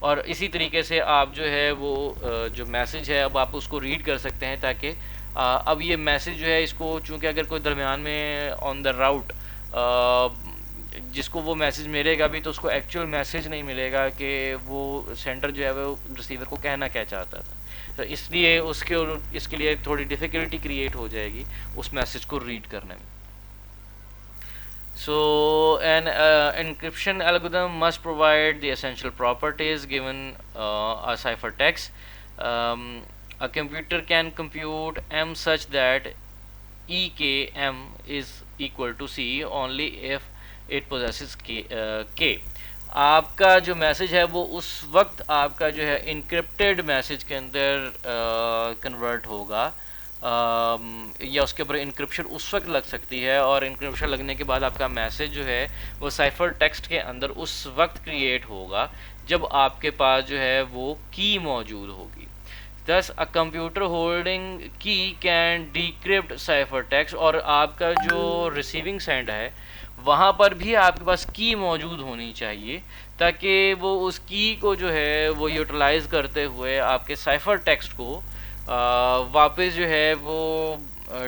और इसी तरीके से आप जो है वो जो मैसेज है अब आप उसको रीड कर सकते हैं, ताकि अब ये मैसेज जो है इसको, चूँकि अगर कोई दरमियान में ऑन द राउट जिसको वो मैसेज मिलेगा भी तो उसको एक्चुअल मैसेज नहीं मिलेगा कि वो सेंडर जो है वो रिसीवर को कहना क्या चाहता था, तो इसलिए इसके लिए थोड़ी डिफ़िकल्टी क्रिएट हो जाएगी उस मैसेज को रीड करने में। So an encryption algorithm must provide the essential properties given a ciphertext. A computer can compute M such that EKM is equal to C only if it possesses K. आपका जो मैसेज है वो उस वक्त आपका जो है इनक्रिप्टेड मैसेज के अंदर कन्वर्ट होगा, या उसके ऊपर इंक्रिप्शन उस वक्त लग सकती है, और इंक्रिप्शन लगने के बाद आपका मैसेज जो है वो साइफर टेक्स्ट के अंदर उस वक्त क्रिएट होगा जब आपके पास जो है वो की मौजूद होगी। दस अ कंप्यूटर होल्डिंग की कैन डिक्रिप्ट साइफर टेक्स्ट, और आपका जो रिसीविंग सेंड है वहाँ पर भी आपके पास की मौजूद होनी चाहिए, ताकि वो उस की को जो है वो यूटिलाइज करते हुए आपके साइफर टेक्स्ट को वापस जो है वो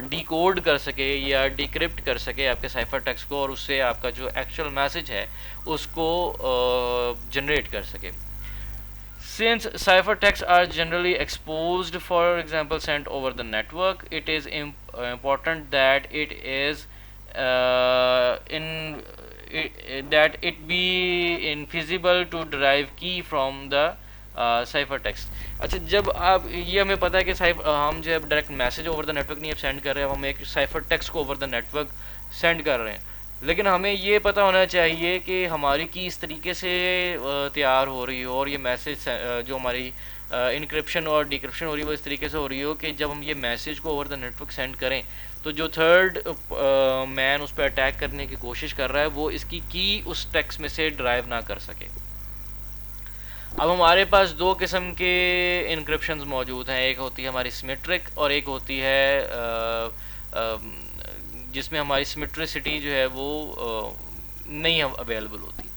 डिकोड कर सके या डिक्रिप्ट कर सके आपके साइफर टेक्स्ट को, और उससे आपका जो एक्चुअल मैसेज है उसको जनरेट कर सके। Since ciphertexts are generally exposed, for example sent over the network, it is important that it is that it be infeasible to derive key from the cipher text. अच्छा, जब आप ये हमें पता है कि हम जो है direct message over the network नहीं अब सेंड कर रहे हैं, हम एक साइफर टेक्स्ट को ओवर द नेटवर्क सेंड कर रहे हैं, लेकिन हमें ये पता होना चाहिए कि हमारी की इस तरीके से तैयार हो रही हो, और ये मैसेज जो हमारी इनक्रिप्शन और डिक्रिप्शन हो रही है वो इस तरीके से हो रही हो कि जब हम ये मैसेज को ओवर द नेटवर्क सेंड करें तो जो थर्ड मैन उस पर अटैक करने की कोशिश कर रहा है वो इसकी की उस टेक्स्ट में से ड्राइव ना कर सके। अब हमारे पास दो किस्म के इनक्रिप्शंस मौजूद हैं, एक होती है हमारी सिमेट्रिक और एक होती है जिसमें हमारी सिमेट्रिसिटी जो है वो नहीं अवेलेबल होती।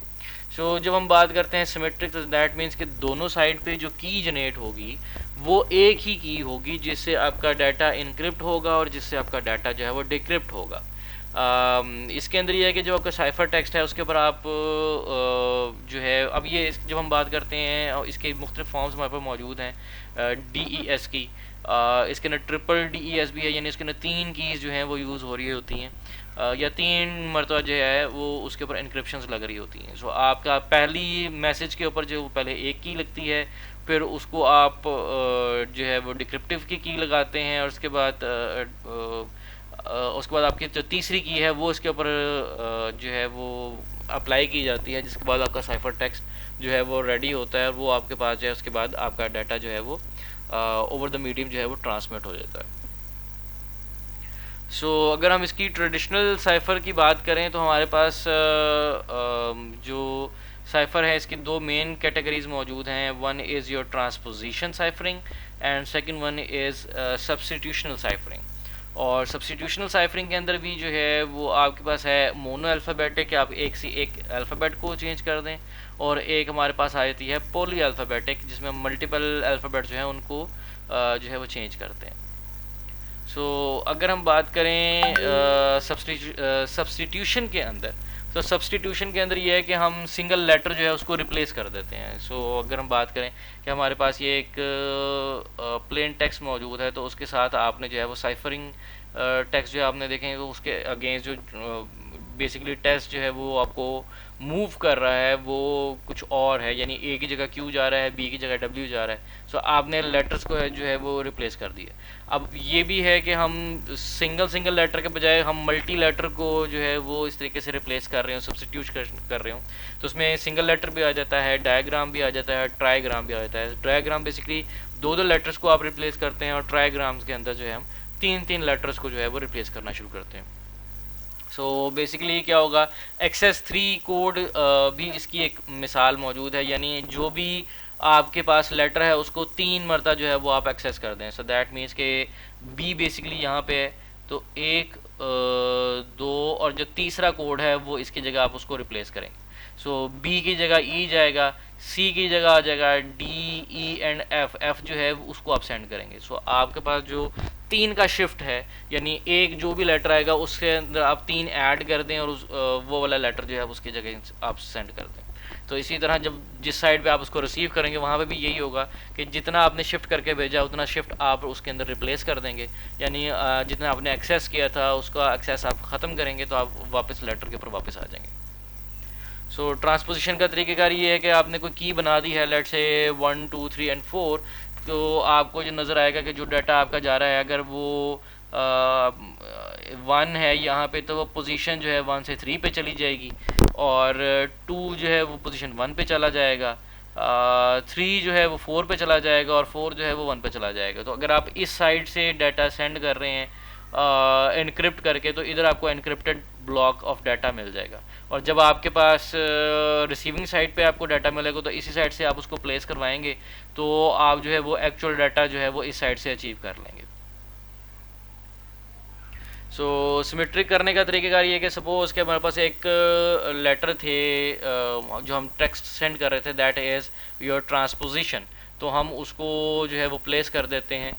सो जब हम बात करते हैं सिमेट्रिक, तो दैट मीन्स कि दोनों साइड पे जो की जनरेट होगी वो एक ही की होगी, जिससे आपका डाटा इनक्रिप्ट होगा और जिससे आपका डाटा जो है वो डिक्रिप्ट होगा। इसके अंदर ये है कि जो आपका साइफर टेक्स्ट है उसके ऊपर आप जो है, अब ये जब हम बात करते हैं इसके मुख्तलिफ फॉर्म्स हमारे पास मौजूद हैं, DES की, इसके अंदर ट्रिपल DES भी है, यानी इसके अंदर 3 कीज़ जो हैं वो यूज़ हो रही होती हैं, या 3 मरतबा जो है वो उसके ऊपर इंक्रिप्शंस लग रही होती हैं। सो आपका पहली मैसेज के ऊपर जो पहले एक की लगती है, फिर उसको आप जो है वो डिक्रिप्टिव की लगाते हैं, और उसके बाद आपकी जो तीसरी की है वो इसके ऊपर जो है वो अप्लाई की जाती है, जिसके बाद आपका साइफर टेक्स्ट जो है वो रेडी होता है, वो आपके पास जो है उसके बाद आपका डाटा जो है वो ओवर द मीडियम जो है वो ट्रांसमिट हो जाता है। सो अगर हम इसकी ट्रेडिशनल साइफर की बात करें तो हमारे पास जो साइफर है इसकी दो मेन कैटेगरीज मौजूद हैं। One is your transposition ciphering and second one is substitutional ciphering. और सब्स्टिट्यूशनल साइफरिंग के अंदर भी जो है वो आपके पास है मोनो अल्फ़ाबेटिक, आप एक से एक अल्फ़ाबेट को चेंज कर दें, और एक हमारे पास आ जाती है पॉली अल्फ़ाबेटिक, जिसमें मल्टीपल अल्फ़ाबेट जो है उनको जो है वो चेंज करते हैं। सो अगर हम बात करें सब्स्टिट्यूशन के अंदर, तो सब्स्टिट्यूशन के अंदर ये है कि हम सिंगल लेटर जो है उसको रिप्लेस कर देते हैं। सो अगर हम बात करें कि हमारे पास ये एक प्लेन टेक्स्ट मौजूद है, तो उसके साथ आपने जो है वो साइफरिंग टेक्स्ट जो है आपने देखेंगे तो उसके अगेंस्ट जो बेसिकली टेक्स्ट जो है वो आपको मूव कर रहा है वो कुछ और है, यानी ए की जगह क्यू जा रहा है, बी की जगह डब्ल्यू जा रहा है। सो आपने लेटर्स को है जो है वो रिप्लेस कर दिया। अब ये भी है कि हम सिंगल सिंगल लेटर के बजाय हम मल्टी लेटर को जो है वो इस तरीके से रिप्लेस कर रहे हो, सब्सिट्यूट कर रहे हो। तो उसमें सिंगल लेटर भी आ जाता है, डायग्राम भी आ जाता है, ट्राईग्राम भी आ जाता है। डायग्राम बेसिकली दो दो लेटर्स को आप रिप्लेस करते हैं, और ट्राईग्राम्स के अंदर जो है हम तीन तीन लेटर्स को जो है वो रिप्लेस करना शुरू करते हैं। सो बेसिकली क्या होगा, एक्सेस 3 कोड भी इसकी एक मिसाल मौजूद है, यानी जो भी आपके पास लेटर है उसको 3 मरता जो है वो आप एक्सेस कर दें। सो दैट मीन्स के बी बेसिकली यहाँ पे है, तो 1 2 और जो तीसरा कोड है वो इसकी जगह आप उसको रिप्लेस करेंगे। सो बी की जगह ई जाएगा, सी की जगह आ जाएगा D E and F, F जो है उसको आप सेंड करेंगे। सो आपके पास जो 3 का शिफ्ट है, यानी एक जो भी लेटर आएगा उसके अंदर आप 3 ऐड कर दें और वो वाला लेटर जो है उसकी जगह आप सेंड कर दें। तो इसी तरह जब जिस साइड पे आप उसको रिसीव करेंगे वहाँ पे भी यही होगा कि जितना आपने शिफ्ट करके भेजा उतना शिफ्ट आप उसके अंदर रिप्लेस कर देंगे, यानी जितना आपने एक्सेस किया था उसका एक्सेस आप ख़त्म करेंगे तो आप वापस लेटर के ऊपर वापस आ जाएंगे। सो ट्रांसपोजिशन का तरीक़ेकार ये है कि आपने कोई की बना दी है, लेट से 1 2 3 एंड 4, तो आपको जो नज़र आएगा कि जो डाटा आपका जा रहा है अगर वो 1 है यहाँ पे तो वो पोजीशन जो है 1 से 3 पे चली जाएगी, और 2 जो है वो पोजीशन 1 पे चला जाएगा, 3 जो है वो 4 पे चला जाएगा, और 4 जो है वो 1 पे चला जाएगा। तो अगर आप इस साइड से डाटा सेंड कर रहे हैं एनक्रिप्ट करके, तो इधर आपको एनक्रिप्टेड ब्लॉक ऑफ डाटा मिल जाएगा, और जब आपके पास रिसीविंग साइड पे आपको डाटा मिलेगा तो इसी साइड से आप उसको प्लेस करवाएंगे, तो आप जो है वो एक्चुअल डाटा जो है वो इस साइड से अचीव कर लेंगे। सो सिमेट्रिक करने का तरीक़ेकार ये है कि सपोज़ कि हमारे पास एक लेटर थे जो हम टेक्स्ट सेंड कर रहे थे, दैट इज़ योर ट्रांसपोजिशन, तो हम उसको जो है वो प्लेस कर देते हैं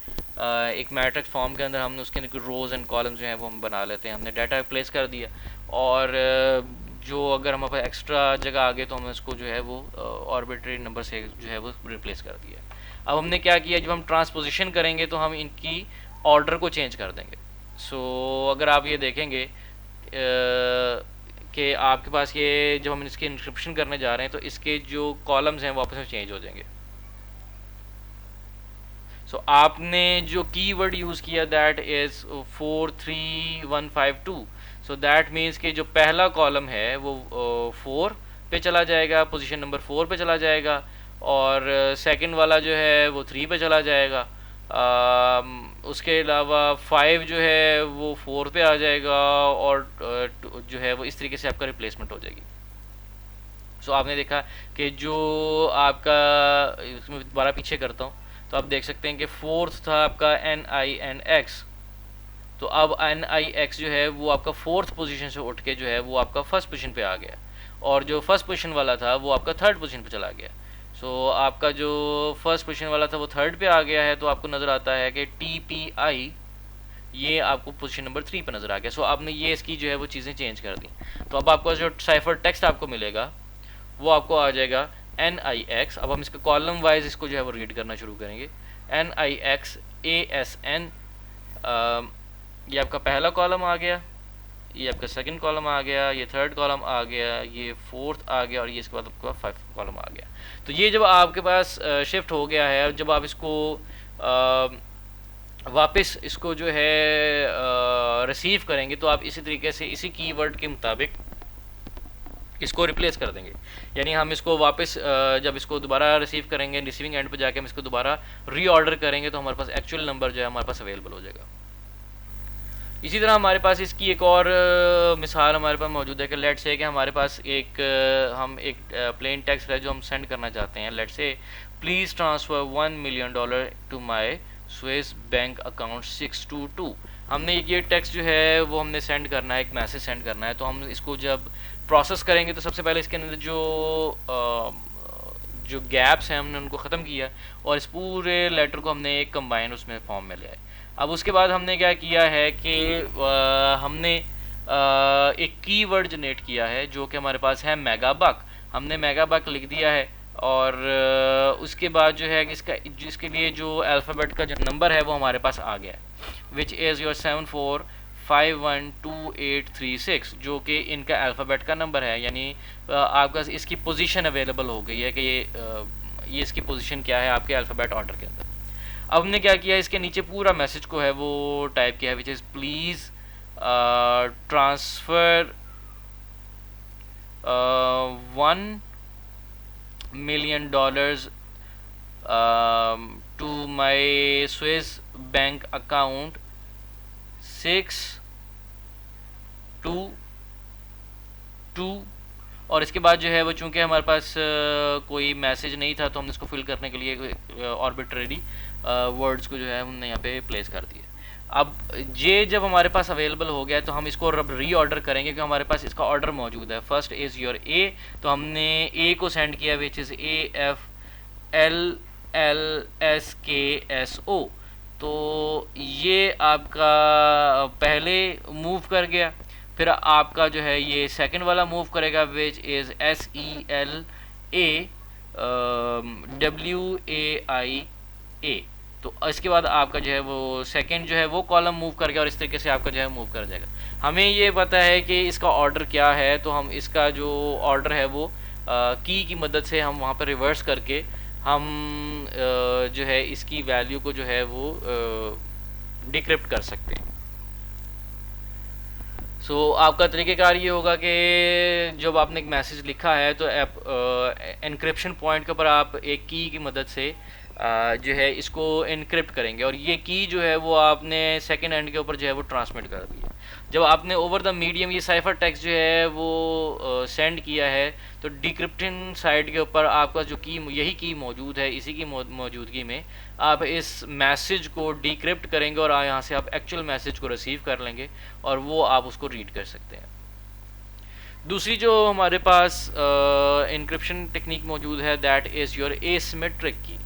एक मैट्रिक्स फॉर्म के अंदर। हमने उसके अंदर रोज़ एंड कॉलम्स जो है वो हम बना लेते हैं, हमने डाटा प्लेस कर दिया, और जो अगर हमारे पास एक्स्ट्रा जगह आ गई तो हमने उसको जो है वो आर्बिट्रेरी नंबर से जो है वो रिप्लेस कर दिया। अब हमने क्या किया, जब हम ट्रांसपोजिशन करेंगे तो हम इनकी ऑर्डर को चेंज कर देंगे। सो अगर आप ये देखेंगे कि आपके पास ये जब हम इसकी इंक्रिप्शन करने जा रहे हैं तो इसके जो कॉलम्स हैं वो आपस में चेंज हो जाएंगे। सो आपने जो कीवर्ड यूज़ किया that is 43152, so that means कि जो पहला कॉलम है वो 4 पे चला जाएगा, पोजीशन नंबर 4 पे चला जाएगा, और सेकंड वाला जो है वो 3 पे चला जाएगा, उसके अलावा 5 जो है वो 4 पे आ जाएगा, और जो है वो इस तरीके से आपका रिप्लेसमेंट हो जाएगी। सो आपने देखा कि जो आपका, इसमें दोबारा पीछे करता हूँ, तो आप देख सकते हैं कि फोर्थ था आपका NINX, तो अब NIX जो है वो आपका फोर्थ पोजीशन से उठ के जो है वो आपका फर्स्ट पोजीशन पे आ गया, और जो फर्स्ट पोजीशन वाला था वो आपका थर्ड पोजीशन पे चला गया। सो आपका जो फर्स्ट पोजीशन वाला था वो थर्ड पे आ गया है, तो आपको नज़र आता है कि TPI ये आपको पोजीशन नंबर 3 पे नज़र आ गया। सो आपने ये इसकी जो है वो चीज़ें चेंज कर दी। तो अब आपको जो साइफर टेक्स्ट आपको मिलेगा वो आपको आ जाएगा NIX। अब हम इसका कॉलम वाइज इसको जो है वो रीड करना शुरू करेंगे। NIX ASN, ये आपका पहला कॉलम आ गया, ये आपका सेकंड कॉलम आ गया, ये थर्ड कॉलम आ गया, ये फोर्थ आ गया, और ये इसके बाद आपका 5th कॉलम आ गया। तो ये जब आपके पास शिफ्ट हो गया है, और जब आप इसको वापस इसको जो है रिसीव करेंगे तो आप इसी तरीके से इसी कीवर्ड के मुताबिक इसको रिप्लेस कर देंगे, यानी हम इसको वापस जब इसको दोबारा रिसीव करेंगे, रिसीविंग एंड पे जाके हम इसको दोबारा रीऑर्डर करेंगे तो हमारे पास एक्चुअल नंबर जो है हमारे पास अवेलेबल हो जाएगा। इसी तरह हमारे पास इसकी एक और मिसाल हमारे पास मौजूद है कि लेट से कि हमारे पास हम एक प्लेन टेक्स्ट है जो हम सेंड करना चाहते हैं। Let's say please transfer $1 million to my Swiss bank account 622। हमने ये टेक्स्ट जो है वो हमने सेंड करना है, एक मैसेज सेंड करना है। तो हम इसको जब प्रोसेस करेंगे तो सबसे पहले इसके अंदर जो गैप्स हैं हमने उनको ख़त्म किया, और इस पूरे लेटर को हमने एक कंबाइन उसमें फॉर्म में ले आए। अब उसके बाद हमने क्या किया है कि हमने एक कीवर्ड जनरेट किया है जो कि हमारे पास है मेगाबक। हमने मेगाबक लिख दिया है, और उसके बाद जो है इसका जिसके लिए जो अल्फ़ाबेट का जो नंबर है वो हमारे पास आ गया है। विच इज़ योर 74512836, जो कि इनका अल्फ़ाबेट का नंबर है, यानी आपका इसकी पोजीशन अवेलेबल हो गई है कि ये इसकी पोजीशन क्या है आपके अल्फ़ाबेट ऑर्डर के अंदर। अब हमने क्या किया, इसके नीचे पूरा मैसेज को है वो टाइप किया है, which is please transfer $1 million to my Swiss bank account 622। और इसके बाद जो है वो चूंकि हमारे पास कोई मैसेज नहीं था तो हमने इसको फिल करने के लिए आर्बिट्रेरी वर्ड्स को जो है हमने यहाँ पे प्लेस कर दिया। अब ये जब हमारे पास अवेलेबल हो गया तो हम इसको अब री ऑर्डर करेंगे क्योंकि हमारे पास इसका ऑर्डर मौजूद है। फर्स्ट इज़ योर ए, तो हमने ए को सेंड किया विच इज़ AFLLSKSO, तो ये आपका पहले मूव कर गया। फिर आपका जो है ये सेकंड वाला मूव करेगा विच इज़ SELAWAIA, तो इसके बाद आपका जो है वो सेकंड जो है वो कॉलम मूव कर गया और इस तरीके से आपका जो है मूव कर जाएगा। हमें ये पता है कि इसका ऑर्डर क्या है, तो हम इसका जो ऑर्डर है वो की मदद से हम वहाँ पर रिवर्स करके हम जो है इसकी वैल्यू को जो है वो डिक्रिप्ट कर सकते हैं। सो आपका तरीक़ेकार ये होगा कि जब आपने एक मैसेज लिखा है तो एनक्रिप्शन पॉइंट के ऊपर आप एक की मदद से जो है इसको इनक्रिप्ट करेंगे और ये की जो है वो आपने सेकंड एंड के ऊपर जो है वो ट्रांसमिट कर दिया। जब आपने ओवर द मीडियम ये साइफर टेक्स्ट जो है वो सेंड किया है तो डिक्रिप्शन साइड के ऊपर आपका जो की यही की मौजूद है, इसी की मौजूदगी में आप इस मैसेज को डिक्रिप्ट करेंगे और यहाँ से आप एक्चुअल मैसेज को रिसीव कर लेंगे और वो आप उसको रीड कर सकते हैं। दूसरी जो हमारे पास इनक्रिप्शन टेक्निक मौजूद है दैट इज़ योर एसिमेट्रिक की।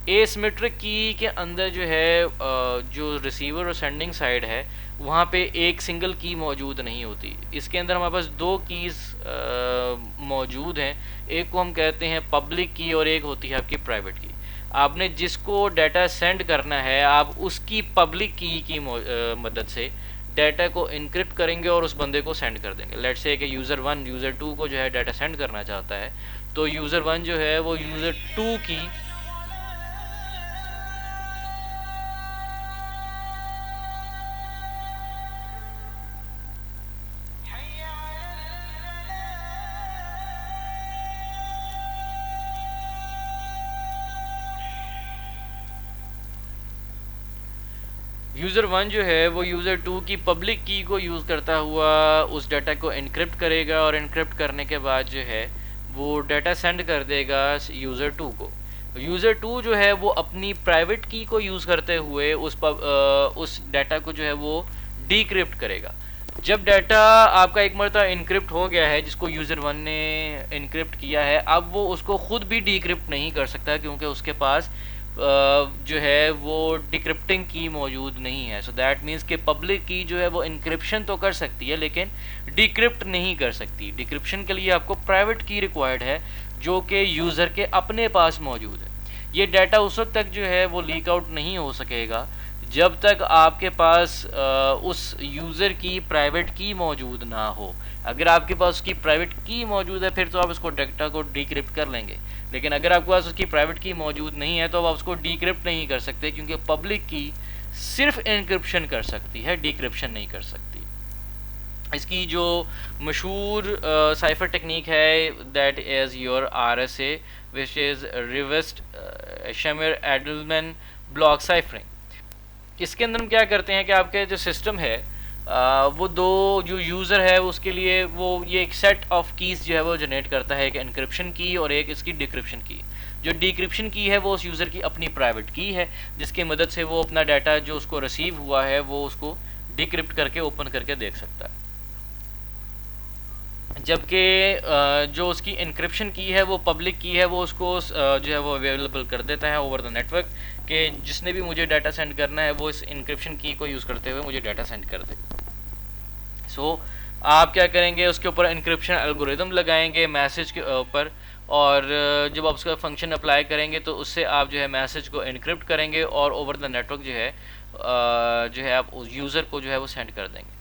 एसिमेट्रिक की के अंदर जो है जो रिसीवर और सेंडिंग साइड है वहाँ पे एक सिंगल की मौजूद नहीं होती। इसके अंदर हमारे पास दो कीज़ मौजूद हैं, एक को हम कहते हैं पब्लिक की और एक होती है आपकी प्राइवेट की। आपने जिसको डाटा सेंड करना है आप उसकी पब्लिक की मदद से डाटा को इनक्रिप्ट करेंगे और उस बंदे को सेंड कर देंगे। लेट्स से कि यूज़र 1 यूज़र 2 को जो है डाटा सेंड करना चाहता है, तो यूज़र 1 जो है वो यूज़र 2 की यूज़र 1 जो है वो यूज़र 2 की पब्लिक की को यूज़ करता हुआ उस डाटा को इनक्रिप्ट करेगा और इनक्रिप्ट करने के बाद जो है वो डाटा सेंड कर देगा यूज़र 2 को। यूज़र 2 जो है वो अपनी प्राइवेट की को यूज़ करते हुए उस डाटा को जो है वो डिक्रिप्ट करेगा। जब डाटा आपका एक मरतबा इनक्रिप्ट हो गया है जिसको यूज़र 1 ने इनक्रिप्ट किया है, अब वो उसको ख़ुद भी डिक्रिप्ट नहीं कर सकता क्योंकि उसके पास जो है वो डिक्रिप्टिंग की मौजूद नहीं है। सो दैट मीन्स कि पब्लिक की जो है वो इनक्रिप्शन तो कर सकती है लेकिन डिक्रिप्ट नहीं कर सकती। डिक्रिप्शन के लिए आपको प्राइवेट की रिक्वायर्ड है जो कि यूज़र के अपने पास मौजूद है। ये डाटा उस वक्त तक जो है वो लीक आउट नहीं हो सकेगा जब तक आपके पास उस यूज़र की प्राइवेट की मौजूद ना हो। अगर आपके पास उसकी प्राइवेट की मौजूद है फिर तो आप उसको डाटा को डिक्रिप्ट कर लेंगे, लेकिन अगर आपके पास उसकी प्राइवेट की मौजूद नहीं है तो आप उसको डिक्रिप्ट नहीं कर सकते क्योंकि पब्लिक की सिर्फ इनक्रिप्शन कर सकती है, डिक्रिप्शन नहीं कर सकती। इसकी जो मशहूर साइफर टेक्निक है that is your RSA which is Rivest Shamir Adleman block ciphering. इसके अंदर हम क्या करते हैं कि आपके जो सिस्टम है वो दो जो यूज़र है उसके लिए वो ये एक सेट ऑफ कीज़ जो है वो जनरेट करता है, एक एनक्रिप्शन की और एक इसकी डिक्रिप्शन की। जो डिक्रिप्शन की है वो उस यूज़र की अपनी प्राइवेट की है जिसकी मदद से वो अपना डाटा जो उसको रिसीव हुआ है वो उसको डिक्रिप्ट करके ओपन करके देख सकता है। जबकि जो उसकी इनक्रिप्शन की है वो पब्लिक की है, वो उसको जो है वो अवेलेबल कर देता है ओवर द नेटवर्क कि जिसने भी मुझे डाटा सेंड करना है वो इस इनक्रिप्शन की को यूज़ करते हुए मुझे डाटा सेंड कर दे। सो आप क्या करेंगे, उसके ऊपर इनक्रिप्शन एल्गोरिदम लगाएंगे मैसेज के ऊपर और जब आप उसका फंक्शन अप्लाई करेंगे तो उससे आप जो है मैसेज को इनक्रिप्ट करेंगे और ओवर द नेटवर्क जो है जो है आप उस यूज़र को जो है वो सेंड कर देंगे।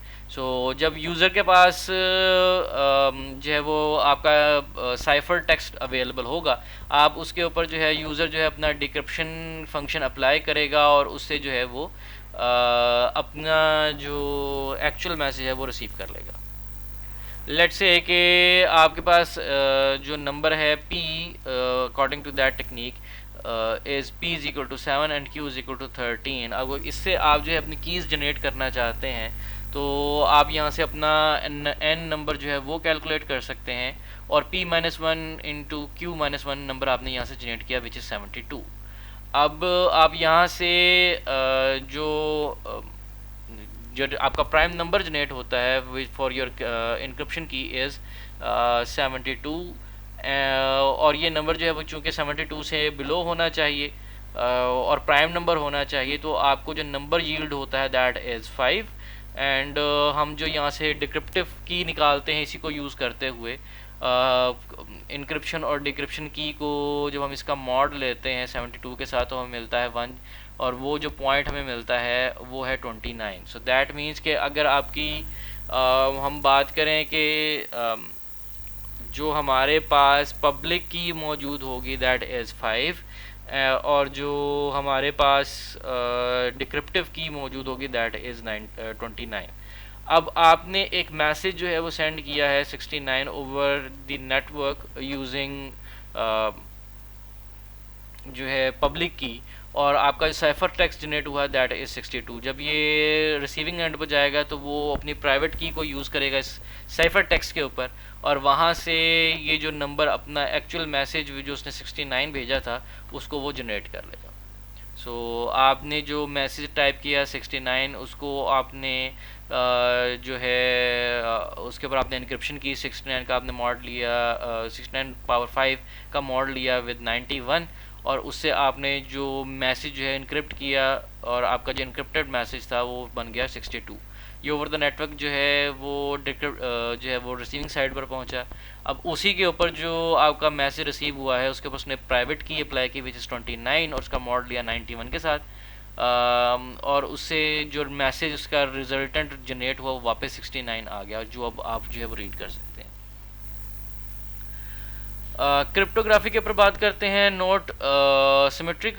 जब यूज़र के पास जो है वो आपका साइफर टेक्स्ट अवेलेबल होगा, आप उसके ऊपर जो है यूज़र जो है अपना डिक्रिप्शन फंक्शन अप्लाई करेगा और उससे जो है वो अपना जो एक्चुअल मैसेज है वो रिसीव कर लेगा। लेट्स से कि आपके पास जो नंबर है p according to that technique is p is equal to 7 and q is equal to 13। अब इससे आप जो है अपनी कीज़ जनरेट करना चाहते हैं, तो आप यहाँ से अपना n नंबर जो है वो कैलकुलेट कर सकते हैं और p minus one into Q minus one number आपने यहाँ से जनरेट किया विच इज़ 72। अब आप यहाँ से जो जो आपका प्राइम नंबर जनरेट होता है फॉर योर इंक्रिप्शन की इज़ 72, और ये नंबर जो है वो चूँकि 72 से बिलो होना चाहिए और प्राइम नंबर होना चाहिए, तो आपको जो नंबर यील्ड होता है दैट इज़ 5। एंड हम जो यहाँ से डिक्रिप्टिव की निकालते हैं इसी को यूज़ करते हुए इंक्रिप्शन और डिक्रिप्शन की को जब हम इसका मॉड लेते हैं 72 के साथ तो हमें मिलता है 1, और वो जो पॉइंट हमें मिलता है वो है 29। सो दैट मीन्स कि अगर आपकी हम बात करें कि जो हमारे पास पब्लिक की मौजूद होगी दैट इज़ 5, और जो हमारे पास डिक्रिप्टिव की मौजूद होगी दैट इज़ 29। अब आपने एक मैसेज जो है वो सेंड किया है 69 ओवर द नेटवर्क यूजिंग जो है पब्लिक की, और आपका जो साइफर टेक्स्ट जनरेट हुआ है दैट इज़ 62। जब ये रिसीविंग एंड पर जाएगा तो वो अपनी प्राइवेट की को यूज़ करेगा इस साइफर टेक्स्ट के ऊपर, और वहाँ से ये जो नंबर अपना एक्चुअल मैसेज जो उसने 69 भेजा था उसको वो जनरेट कर लेगा। आपने जो मैसेज टाइप किया 69 उसको आपने जो है उसके ऊपर आपने इनक्रिप्शन की 69 का आपने मॉड लिया, 69 पावर 5 का मॉड लिया विद 91, और उससे आपने जो मैसेज जो है इनक्रिप्ट किया और आपका जो इनक्रिप्टेड मैसेज था वो बन गया 62। ये ओवर द नेटवर्क जो है वो जो है वो रिसीविंग साइड पर पहुंचा। अब उसी के ऊपर जो आपका मैसेज रिसीव हुआ है उसके ऊपर उसने प्राइवेट की अप्लाई की विच इज़ 29 और उसका मॉड लिया 91 के साथ, और उससे जो मैसेज उसका रिजल्टेंट जनरेट हुआ वो वापस 69 आ गया, जो अब आप जो है वो रीड कर सकते हैं। क्रिप्टोग्राफी के ऊपर बात करते हैं। Note symmetric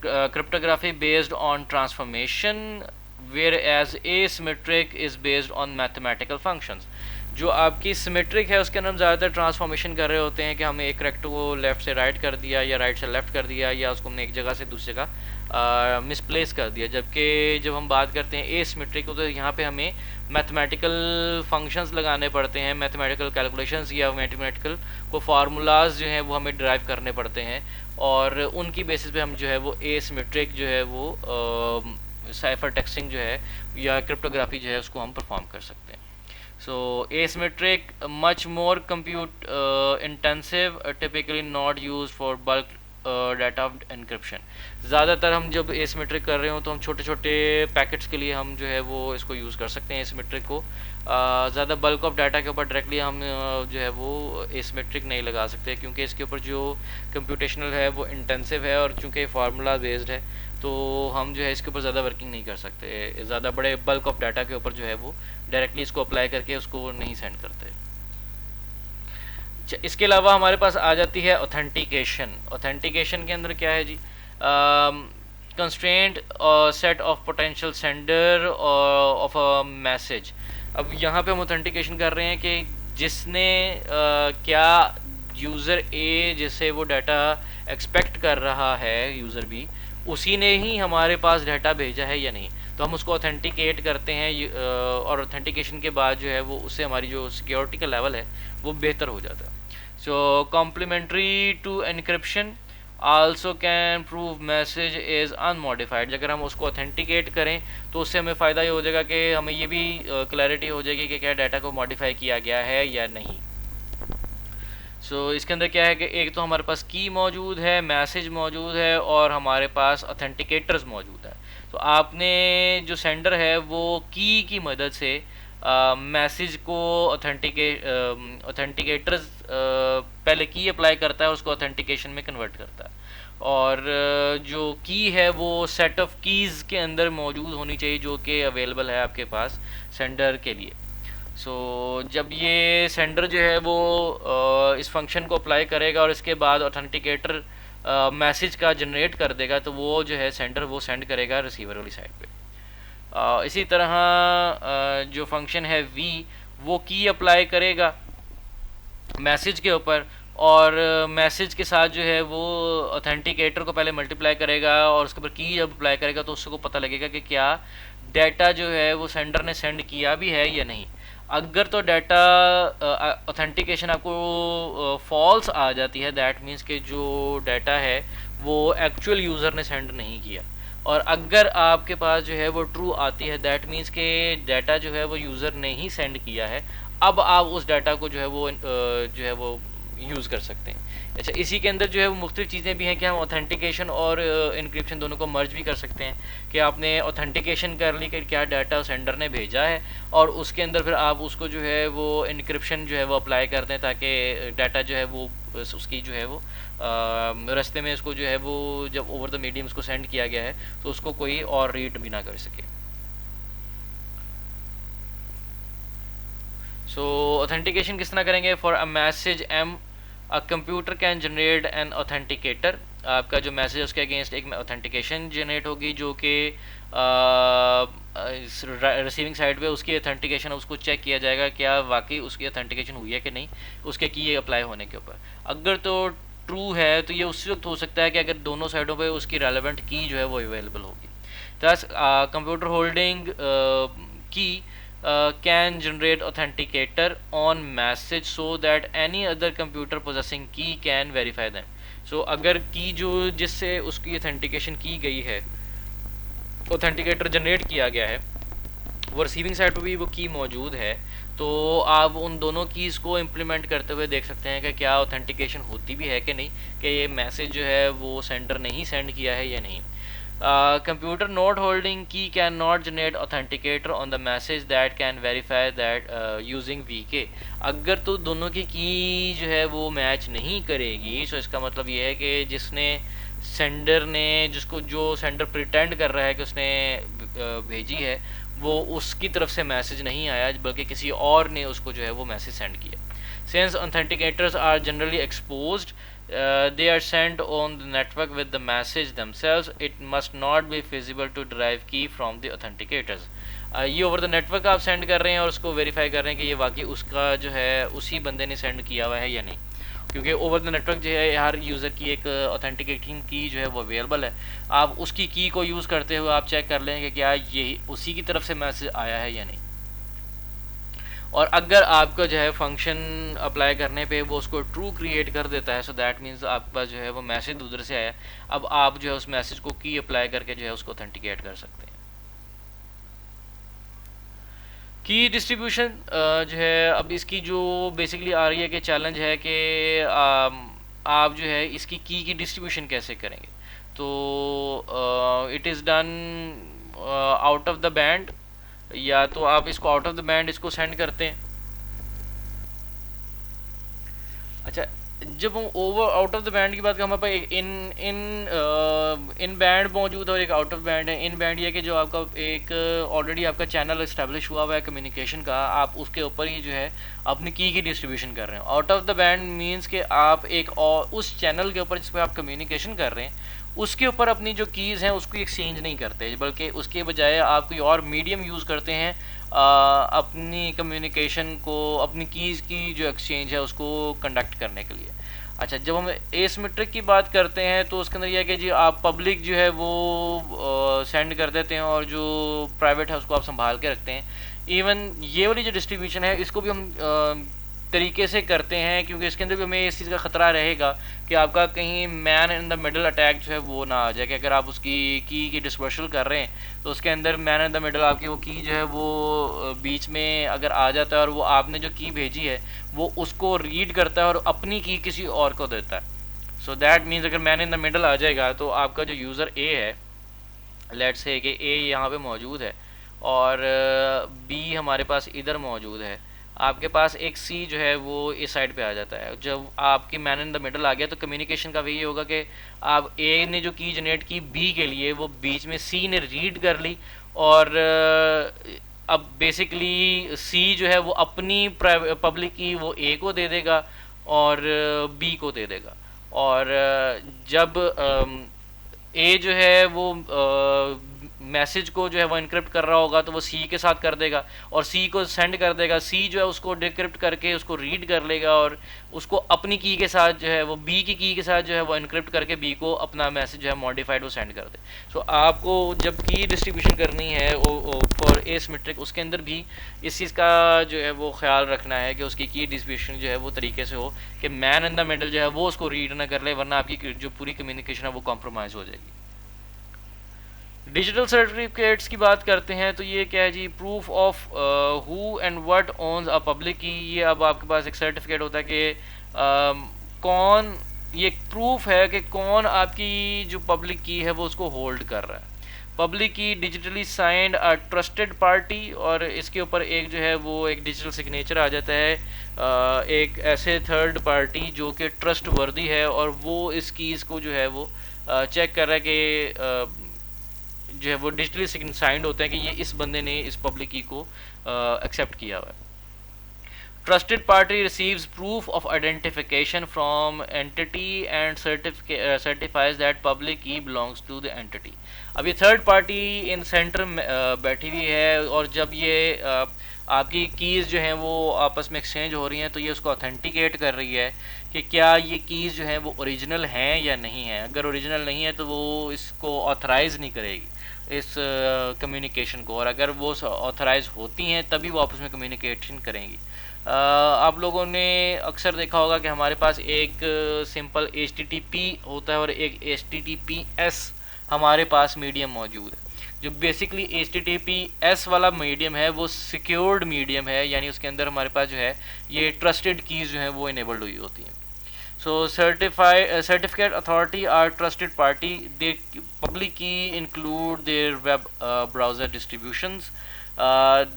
cryptography based on transformation whereas asymmetric is based on mathematical functions. जो आपकी सिमेट्रिक है उसके अंदर हम ज़्यादातर ट्रांसफॉर्मेशन कर रहे होते हैं कि हमें एक करेक्टर को लेफ़्ट से राइट कर दिया या राइट से लेफ़्ट कर दिया या उसको हमने एक जगह से दूसरी जगह मिसप्लेस कर दिया। जबकि जब हम बात करते हैं एसिमेट्रिक तो यहाँ पे हमें मैथमेटिकल फंक्शंस लगाने पड़ते हैं, मैथमेटिकल कैलकुलेशंस या मैथमेटिकल को फार्मूलाज जो हैं वो हमें ड्राइव करने पड़ते हैं, और उनकी बेसिस पे हम जो है वो एसिमेट्रिक जो है वो साइफर टेक्स्टिंग जो है या क्रिप्टोग्राफी जो है उसको हम परफॉर्म कर सकते हैं। So asymmetric much more compute intensive, typically not used for bulk data encryption। ज़्यादातर हम जब asymmetric कर रहे हो तो हम छोटे छोटे पैकेट्स के लिए हम जो है वो इसको यूज़ कर सकते हैं asymmetric को। ज़्यादा बल्क ऑफ डाटा के ऊपर डायरेक्टली हम जो है वो asymmetric नहीं लगा सकते, क्योंकि इसके ऊपर जो कंप्यूटेशनल है वो इंटेंसिव है, और चूँकि फार्मूला बेस्ड है तो हम जो है इसके ऊपर ज़्यादा वर्किंग नहीं कर सकते। ज़्यादा बड़े बल्क ऑफ डाटा के ऊपर जो है वो डायरेक्टली इसको अप्लाई करके उसको नहीं सेंड करते। इसके अलावा हमारे पास आ जाती है ऑथेंटिकेशन। ऑथेंटिकेशन के अंदर क्या है जी, constraint set of potential sender of a message. अब यहाँ पे हम ऑथेंटिकेशन कर रहे हैं कि जिसने क्या यूज़र ए जिससे वो डाटा एक्सपेक्ट कर रहा है यूज़र बी, उसी ने ही हमारे पास डाटा भेजा है या नहीं, तो हम उसको ऑथेंटिकेट करते हैं, और ऑथेंटिकेशन के बाद जो है वो उससे हमारी जो सिक्योरिटी का लेवल है वो बेहतर हो जाता है। So complementary to encryption also can prove message is unmodified. अगर हम उसको ऑथेंटिकेट करें तो उससे हमें फ़ायदा ये हो जाएगा कि हमें ये भी क्लैरिटी हो जाएगी कि क्या डाटा को मॉडिफाई किया गया है या नहीं। इसके अंदर क्या है कि एक तो हमारे पास की मौजूद है, मैसेज मौजूद है, और हमारे पास ऑथेंटिकेटर्स मौजूद है। तो आपने जो सेंडर है वो की मदद से मैसेज को ऑथेंटिकेटर्स पहले की अप्लाई करता है, उसको ऑथेंटिकेशन में कन्वर्ट करता है, और जो की है वो सेट ऑफ कीज़ के अंदर मौजूद होनी चाहिए जो कि अवेलेबल है आपके पास सेंडर के लिए। जब ये सेंडर जो है वो इस फंक्शन को अप्लाई करेगा और इसके बाद ऑथेंटिकेटर मैसेज का जनरेट कर देगा, तो वो जो है सेंडर वो सेंड करेगा रिसीवर वाली साइड पे। इसी तरह जो फंक्शन है वी, वो की अप्लाई करेगा मैसेज के ऊपर, और मैसेज के साथ जो है वो ऑथेंटिकेटर को पहले मल्टीप्लाई करेगा और उसके ऊपर की जब अप्लाई करेगा तो उसको पता लगेगा कि क्या डाटा जो है वो सेंडर ने सेंड किया भी है या नहीं। अगर तो डाटा ऑथेंटिकेशन आपको फॉल्स आ जाती है, दैट मीन्स कि जो डाटा है वो एक्चुअल यूज़र ने सेंड नहीं किया। और अगर आपके पास जो है वो ट्रू आती है, दैट मीन्स के डाटा जो है वो यूज़र ने ही सेंड किया है। अब आप उस डाटा को जो है वो यूज़ कर सकते हैं। अच्छा, इसी के अंदर जो है वो मुख्तलिफ चीज़ें भी हैं कि हम ऑथेंटिकेशन और इनक्रिप्शन दोनों को मर्ज भी कर सकते हैं, कि आपने ऑथेंटिकेशन कर ली कि क्या डाटा सेंडर ने भेजा है, और उसके अंदर फिर आप उसको जो है वो इनक्रिप्शन जो है वो अप्लाई करते हैं ताकि डाटा जो है वो उसकी जो है वो रास्ते में इसको जो है वो जब ओवर द मीडियम उसको सेंड किया गया है तो उसको कोई और रीड भी ना कर सके। ऑथेंटिकेशन किस तरह करेंगे? For a message M, a computer can generate an authenticator. आपका जो मैसेज है उसके अगेंस्ट एक ऑथेंटिकेशन जनरेट होगी जो कि रिसीविंग साइड पे उसकी ऑथेंटिकेशन, उसको चेक किया जाएगा क्या वाकई उसकी ऑथेंटिकेशन हुई है कि नहीं उसके की अप्लाई होने के ऊपर। अगर तो ट्रू है तो ये उस वक्त हो सकता है कि अगर दोनों साइडों पे उसकी रेलेवेंट की जो है वो अवेलेबल होगी। दस कंप्यूटर होल्डिंग की can generate authenticator on message so that any other computer possessing key can verify them। अगर की जो जिससे उसकी ऑथेंटिकेशन की गई है, ऑथेंटिकेटर जनरेट किया गया है, वो रिसीविंग साइड पर भी वो की मौजूद है, तो आप उन दोनों कीज़ को इम्प्लीमेंट करते हुए देख सकते हैं कि क्या ऑथेंटिकेशन होती भी है कि नहीं, कि ये मैसेज जो है वो सेंडर ने ही सेंड किया है या नहीं। Computer node holding key cannot generate authenticator on the message that can verify that using VK। अगर तो दोनों की जो है वो मैच नहीं करेगी, तो इसका मतलब ये है कि जिसने सेंडर ने जिसको जो सेंडर प्रिटेंड कर रहा है कि उसने भेजी है, वो उसकी तरफ से मैसेज नहीं आया बल्कि किसी और ने उसको जो है वो मैसेज सेंड किया। Since authenticators are generally exposed, they are sent on the network with the message themselves. It must not be feasible to derive key from the authenticators। ये ओवर द नेटवर्क आप सेंड कर रहे हैं और उसको वेरीफाई कर रहे हैं कि ये वाकई उसका जो है उसी बंदे ने सेंड किया हुआ है या नहीं, क्योंकि ओवर द नेटवर्क जो है हर यूज़र की एक ऑथेंटिकेटिंग की जो है वो अवेलेबल है। आप उसकी की को यूज़ करते हुए आप चेक कर लें कि क्या ये उसी की तरफ से मैसेज आया है या नहीं। और अगर आपका जो है फंक्शन अप्लाई करने पे वो उसको ट्रू क्रिएट कर देता है, सो दैट मीन्स आपके पास जो है वो मैसेज उधर से आया। अब आप जो है उस मैसेज को की अप्लाई करके जो है उसको ऑथेंटिकेट कर सकते हैं। की डिस्ट्रीब्यूशन जो है अब इसकी जो बेसिकली आ रही है कि चैलेंज है कि आप जो है इसकी की डिस्ट्रीब्यूशन कैसे करेंगे। तो it is done out of the band, या तो आप इसको आउट ऑफ द बैंड इसको सेंड करते हैं। अच्छा, जब हम over out of the band की बात करें, हमारे पास इन बैंड मौजूद है और एक आउट ऑफ बैंड है। इन बैंड ये कि जो आपका एक ऑलरेडी आपका चैनल इस्टेब्लिश हुआ हुआ है कम्युनिकेशन का, आप उसके ऊपर ही जो है अपनी की डिस्ट्रीब्यूशन कर रहे हैं। Out of the band means कि आप एक और उस चैनल के ऊपर जिस पर आप कम्युनिकेशन कर रहे हैं उसके ऊपर अपनी जो कीज़ हैं उसको एक्सचेंज नहीं करते, बल्कि उसके बजाय आप कोई और मीडियम यूज़ करते हैं अपनी कम्युनिकेशन को, अपनी कीज़ की जो एक्सचेंज है उसको कंडक्ट करने के लिए। अच्छा, जब हम एसिमेट्रिक की बात करते हैं तो उसके अंदर यह है कि जी आप पब्लिक जो है वो सेंड कर देते हैं और जो प्राइवेट है उसको आप संभाल के रखते हैं। इवन ये वाली जो डिस्ट्रीब्यूशन है इसको भी हम तरीके से करते हैं, क्योंकि इसके अंदर भी हमें इस चीज़ का ख़तरा रहेगा कि आपका कहीं man in the middle attack जो है वो ना आ जाए, कि अगर आप उसकी की डिस्पर्सल कर रहे हैं तो उसके अंदर मैन इन द मिडल आपकी वो की जो है वो बीच में अगर आ जाता है और वो आपने जो की भेजी है वो उसको रीड करता है और अपनी की किसी और को देता है। सो दैट मीन्स अगर मैन इन द मिडल आ जाएगा तो आपका जो यूज़र ए है, लेट्स से कि ए यहाँ पे मौजूद है और बी हमारे पास इधर मौजूद है, आपके पास एक सी जो है वो इस साइड पे आ जाता है। जब आपकी मैन इन द मिडल आ गया तो कम्युनिकेशन का वही होगा कि आप ए ने जो की जनरेट की बी के लिए, वो बीच में सी ने रीड कर ली, और अब बेसिकली सी जो है वो अपनी पब्लिक की वो ए को दे देगा और बी को दे देगा। और जब ए जो है वो मैसेज को जो है वो इनक्रिप्ट कर रहा होगा तो वो सी के साथ कर देगा और सी को सेंड कर देगा। सी जो है उसको डिक्रिप्ट करके उसको रीड कर लेगा और उसको अपनी की के साथ जो है वो बी की के साथ जो है वो इनक्रिप्ट करके बी को अपना मैसेज जो है मॉडिफाइड वो सेंड कर दे। सो आपको जब की डिस्ट्रीब्यूशन करनी है फॉर एसिमेट्रिक, उसके अंदर भी इस चीज़ का जो है वो ख्याल रखना है कि उसकी की डिस्ट्रीब्यूशन जो है वो तरीके से हो कि मैन इन द मिडल जो है वो उसको रीड ना कर ले, वरना आपकी जो पूरी कम्युनिकेशन है वो कॉम्प्रोमाइज़ हो जाएगी। डिजिटल सर्टिफिकेट्स की बात करते हैं तो ये क्या है जी, proof of who and what owns a public key. ये अब आपके पास एक सर्टिफिकेट होता है कि कौन, ये प्रूफ है कि कौन आपकी जो पब्लिक की है वो उसको होल्ड कर रहा है। पब्लिक की digitally signed a trusted party, और इसके ऊपर एक जो है वो एक डिजिटल सिग्नेचर आ जाता है एक ऐसे थर्ड पार्टी जो कि ट्रस्ट वर्दी है और वो इस कीज़ को जो है वो चेक कर रहा है कि जो है वो डिजिटली साइंड होते हैं कि ये इस बंदे ने इस पब्लिक की को एक्सेप्ट किया हुआ है। Trusted party receives proof of identification from entity and certifies that public की बिलोंग्स टू द एंटिटी। अब ये थर्ड पार्टी इन सेंटर में बैठी हुई है और जब ये आपकी कीज़ जो हैं वो आपस में एक्सचेंज हो रही हैं तो ये उसको ऑथेंटिकेट कर रही है कि क्या ये कीज़ जो हैं वो ओरिजिनल हैं या नहीं हैं। अगर ओरिजिनल नहीं है तो वो इसको ऑथराइज़ नहीं करेगी इस कम्युनिकेशन को, और अगर वो ऑथराइज होती हैं तभी वो आपस में कम्युनिकेशन करेंगी। आप लोगों ने अक्सर देखा होगा कि हमारे पास एक सिंपल HTTP होता है और एक HTTPS हमारे पास मीडियम मौजूद है। जो बेसिकली HTTPS वाला मीडियम है वो सिक्योर्ड मीडियम है, यानी उसके अंदर हमारे पास जो है ये ट्रस्टेड कीज़ जो हैं वो इनेबल्ड हुई होती हैं। So certificate authority are trusted party. Their public key include their web browser distributions.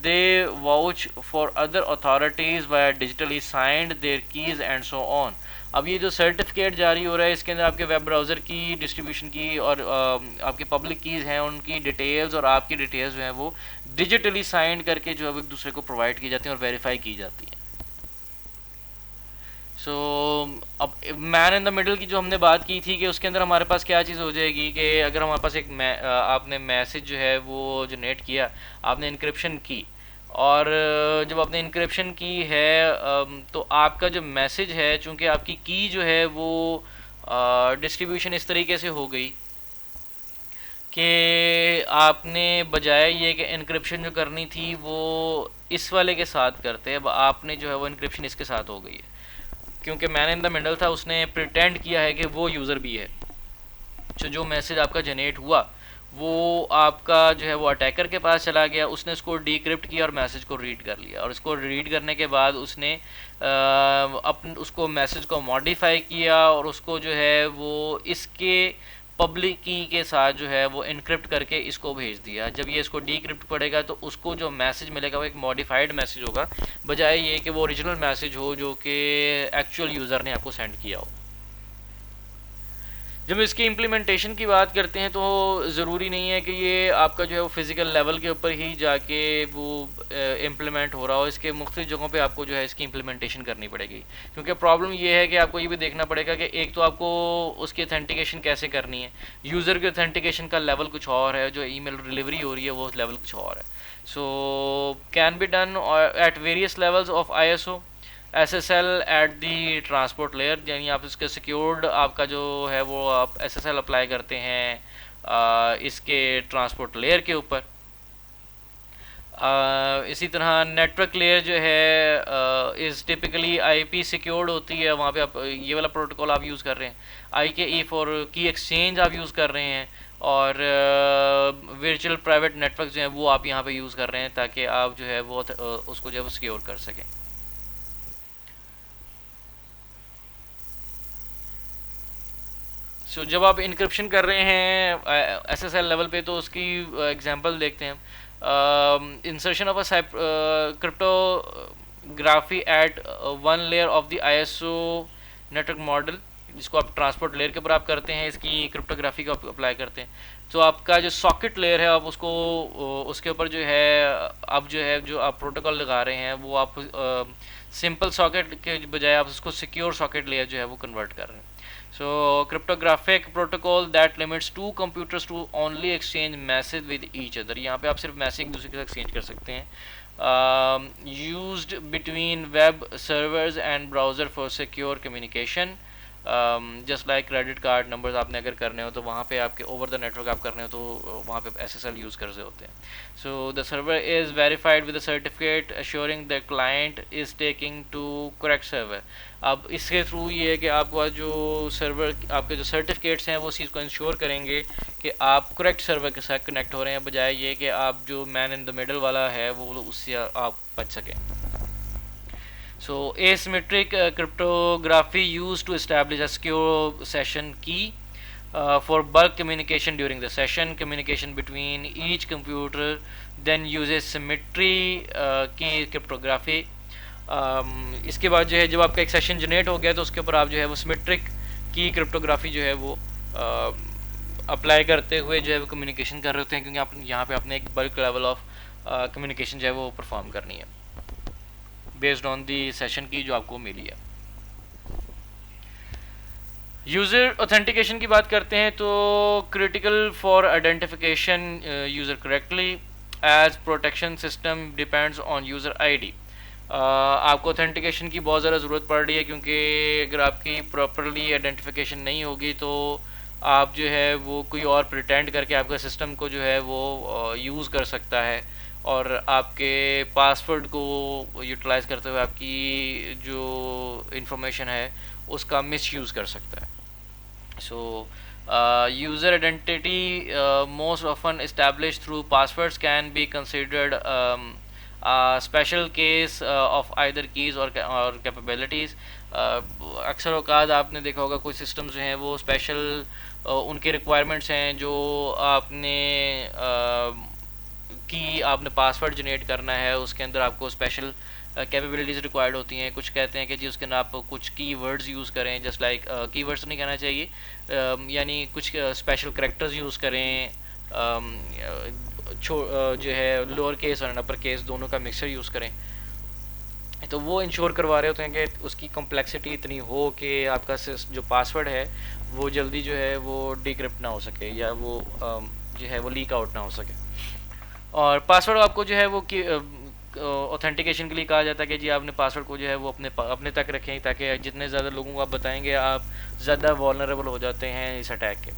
They vouch for other authorities via digitally signed their keys and so on. अब ये जो सर्टिफिकेट जारी हो रहा है इसके अंदर आपके वेब ब्राउज़र की डिस्ट्रीब्यूशन की और आपके पब्लिक कीज़ हैं उनकी डिटेल्स और आपकी डिटेल्स जो हैं वो डिजिटली साइंड करके जो है एक दूसरे को प्रोवाइड की जाती हैं और वेरीफाई की जाती हैं। सो अब मैन इन द मिडल की जो हमने बात की थी कि उसके अंदर हमारे पास क्या चीज़ हो जाएगी कि अगर हमारे पास एक आपने मैसेज जो है वो जनरेट किया, आपने इनक्रिप्शन की, और जब आपने इनक्रिप्शन की है तो आपका जो मैसेज है, चूँकि आपकी की जो है वो डिस्ट्रीब्यूशन इस तरीके से हो गई कि आपने बजाय ये कि इनक्रिप्शन जो करनी थी वो इस वाले के साथ करते, अब आपने जो है वो इनक्रिप्शन इसके साथ हो गई है। क्योंकि मैन इन द मिडल था, उसने प्रिटेंड किया है कि वो यूज़र भी है। जो मैसेज आपका जनरेट हुआ वो आपका जो है वो अटैकर के पास चला गया, उसने इसको डिक्रिप्ट किया और मैसेज को रीड कर लिया, और इसको रीड करने के बाद उसने अपन उसको मैसेज को मॉडिफाई किया और उसको जो है वो इसके पब्लिक की के साथ जो है वो इनक्रिप्ट करके इसको भेज दिया। जब ये इसको डीक्रिप्ट पड़ेगा तो उसको जो मैसेज मिलेगा वो एक मॉडिफाइड मैसेज होगा, बजाय ये कि वो ओरिजिनल मैसेज हो जो कि एक्चुअल यूज़र ने आपको सेंड किया हो। जब इसकी इम्प्लीमेंटेशन की बात करते हैं तो ज़रूरी नहीं है कि ये आपका जो है वो फ़िज़िकल लेवल के ऊपर ही जाके वो इम्प्लीमेंट हो रहा हो। इसके मुख्तलिफ़ जगहों पे आपको जो है इसकी इम्प्लीमेंटेशन करनी पड़ेगी, क्योंकि प्रॉब्लम ये है कि आपको ये भी देखना पड़ेगा कि एक तो आपको उसकी ऑथेंटिकेशन कैसे करनी है, यूज़र की ऑथेंटिकेशन का लेवल कुछ और है, जो ईमेल डिलीवरी हो रही है वो लेवल कुछ और है। So can be done at various levels of ISO SSL at the transport layer, यानी आप इसके सिक्योर्ड आपका जो है वो आप SSL अप्लाई करते हैं इसके ट्रांसपोर्ट लेयर के ऊपर। इसी तरह नेटवर्क लेयर जो है इज़ टिपिकली IP सिक्योर्ड होती है, वहाँ पे आप ये वाला प्रोटोकॉल आप यूज़ कर रहे हैं, IKE फॉर की एक्सचेंज आप यूज़ कर रहे हैं, और वर्चुअल प्राइवेट नेटवर्क जो हैं वो आप यहाँ पे यूज़ कर रहे हैं ताकि आप जो है वो उसको जो है वो सिक्योर कर सकें। सो जब आप इनक्रिप्शन कर रहे हैं SSL लेवल पे तो उसकी एग्जांपल देखते हैं। Insertion of a crypto cryptography at one layer of the ISO network model, जिसको आप ट्रांसपोर्ट लेयर के ऊपर आप करते हैं, इसकी क्रिप्टोग्राफी को आप अप्लाई करते हैं। तो आपका जो सॉकेट लेयर है आप उसको उसके ऊपर जो है आप जो है जो आप प्रोटोकॉल लगा रहे हैं वो आप सिंपल सॉकेट के बजाय आप उसको सिक्योर सॉकेट लेयर जो है वो कन्वर्ट कर रहे हैं। So cryptographic protocol that limits two computers to only exchange message with each other, यहाँ पे आप सिर्फ मैसेज एक दूसरे के साथ एक्सचेंज कर सकते हैं। Used between web servers and browser for secure communication, just like credit card numbers आपने अगर करने हो तो वहाँ पे आपके ओवर द नेटवर्क आप करने हो तो वहाँ पे SSL यूज़ कर रहे होते हैं। So the server is verified with certificate assuring the client is taking to correct server. अब इसके थ्रू ये है कि आपका जो सर्वर आपके जो सर्टिफिकेट्स हैं वो चीज़ को इंश्योर करेंगे कि आप करेक्ट सर्वर के साथ कनेक्ट हो रहे हैं, बजाय ये कि आप जो मैन इन द मिडल वाला है वो उससे आप बच सकें। So asymmetric cryptography used to establish a secure session key for bulk communication during the session. Communication between each computer then uses symmetry key cryptography. इसके बाद जो है जब आपका एक सेशन जनरेट हो गया तो उसके ऊपर आप जो है वो सिमेट्रिक की क्रिप्टोग्राफी जो है वो अप्लाई करते हुए जो है वो कम्युनिकेशन कर रहे होते हैं, क्योंकि आप यहाँ पे आपने एक बल्क लेवल ऑफ कम्युनिकेशन जो है वो परफॉर्म करनी है बेस्ड ऑन दी सेशन की जो आपको मिली है। यूज़र ऑथेंटिकेशन की बात करते हैं तो critical for identification user correctly as protection system depends on user ID. आपको ऑथेंटिकेशन की बहुत ज़्यादा ज़रूरत पड़ रही है, क्योंकि अगर आपकी प्रॉपरली आइडेंटिफिकेशन नहीं होगी तो आप जो है वो कोई और प्रिटेंड करके आपका सिस्टम को जो है वो यूज़ कर सकता है और आपके पासवर्ड को यूटिलाइज़ करते हुए आपकी जो इंफॉर्मेशन है उसका मिसयूज़ कर सकता है। सो user identity most often established through passwords can be considered special case of either keys और कैपेबिलिटीज़। अक्सर औकात आपने देखा होगा कुछ सिस्टम्स जो हैं वो स्पेशल उनके रिक्वायरमेंट्स हैं जो आपने कि आपने पासवर्ड जनरेट करना है, उसके अंदर आपको स्पेशल कैपेबिलिटीज़ रिक्वायर्ड होती हैं। कुछ कहते हैं कि जी उसके अंदर आप कुछ कीवर्ड्स यूज़ करें, जस्ट लाइक कीवर्ड्स नहीं कहना चाहिए, यानी कुछ स्पेशल करैक्टर्स यूज़ करें, जो है लोअर केस और अपर केस दोनों का मिक्सचर यूज़ करें। तो वो इंश्योर करवा रहे होते हैं कि उसकी कॉम्प्लेक्सिटी इतनी हो कि आपका जो पासवर्ड है वो जल्दी जो है वो डिक्रिप्ट ना हो सके या वो जो है वो लीक आउट ना हो सके। और पासवर्ड आपको जो है वो ऑथेंटिकेशन के लिए कहा जाता है कि जी आपने पासवर्ड को जो है वो अपने तक रखें, ताकि जितने ज़्यादा लोगों को आप बताएंगे आप ज़्यादा वल्नरेबल हो जाते हैं इस अटैक के।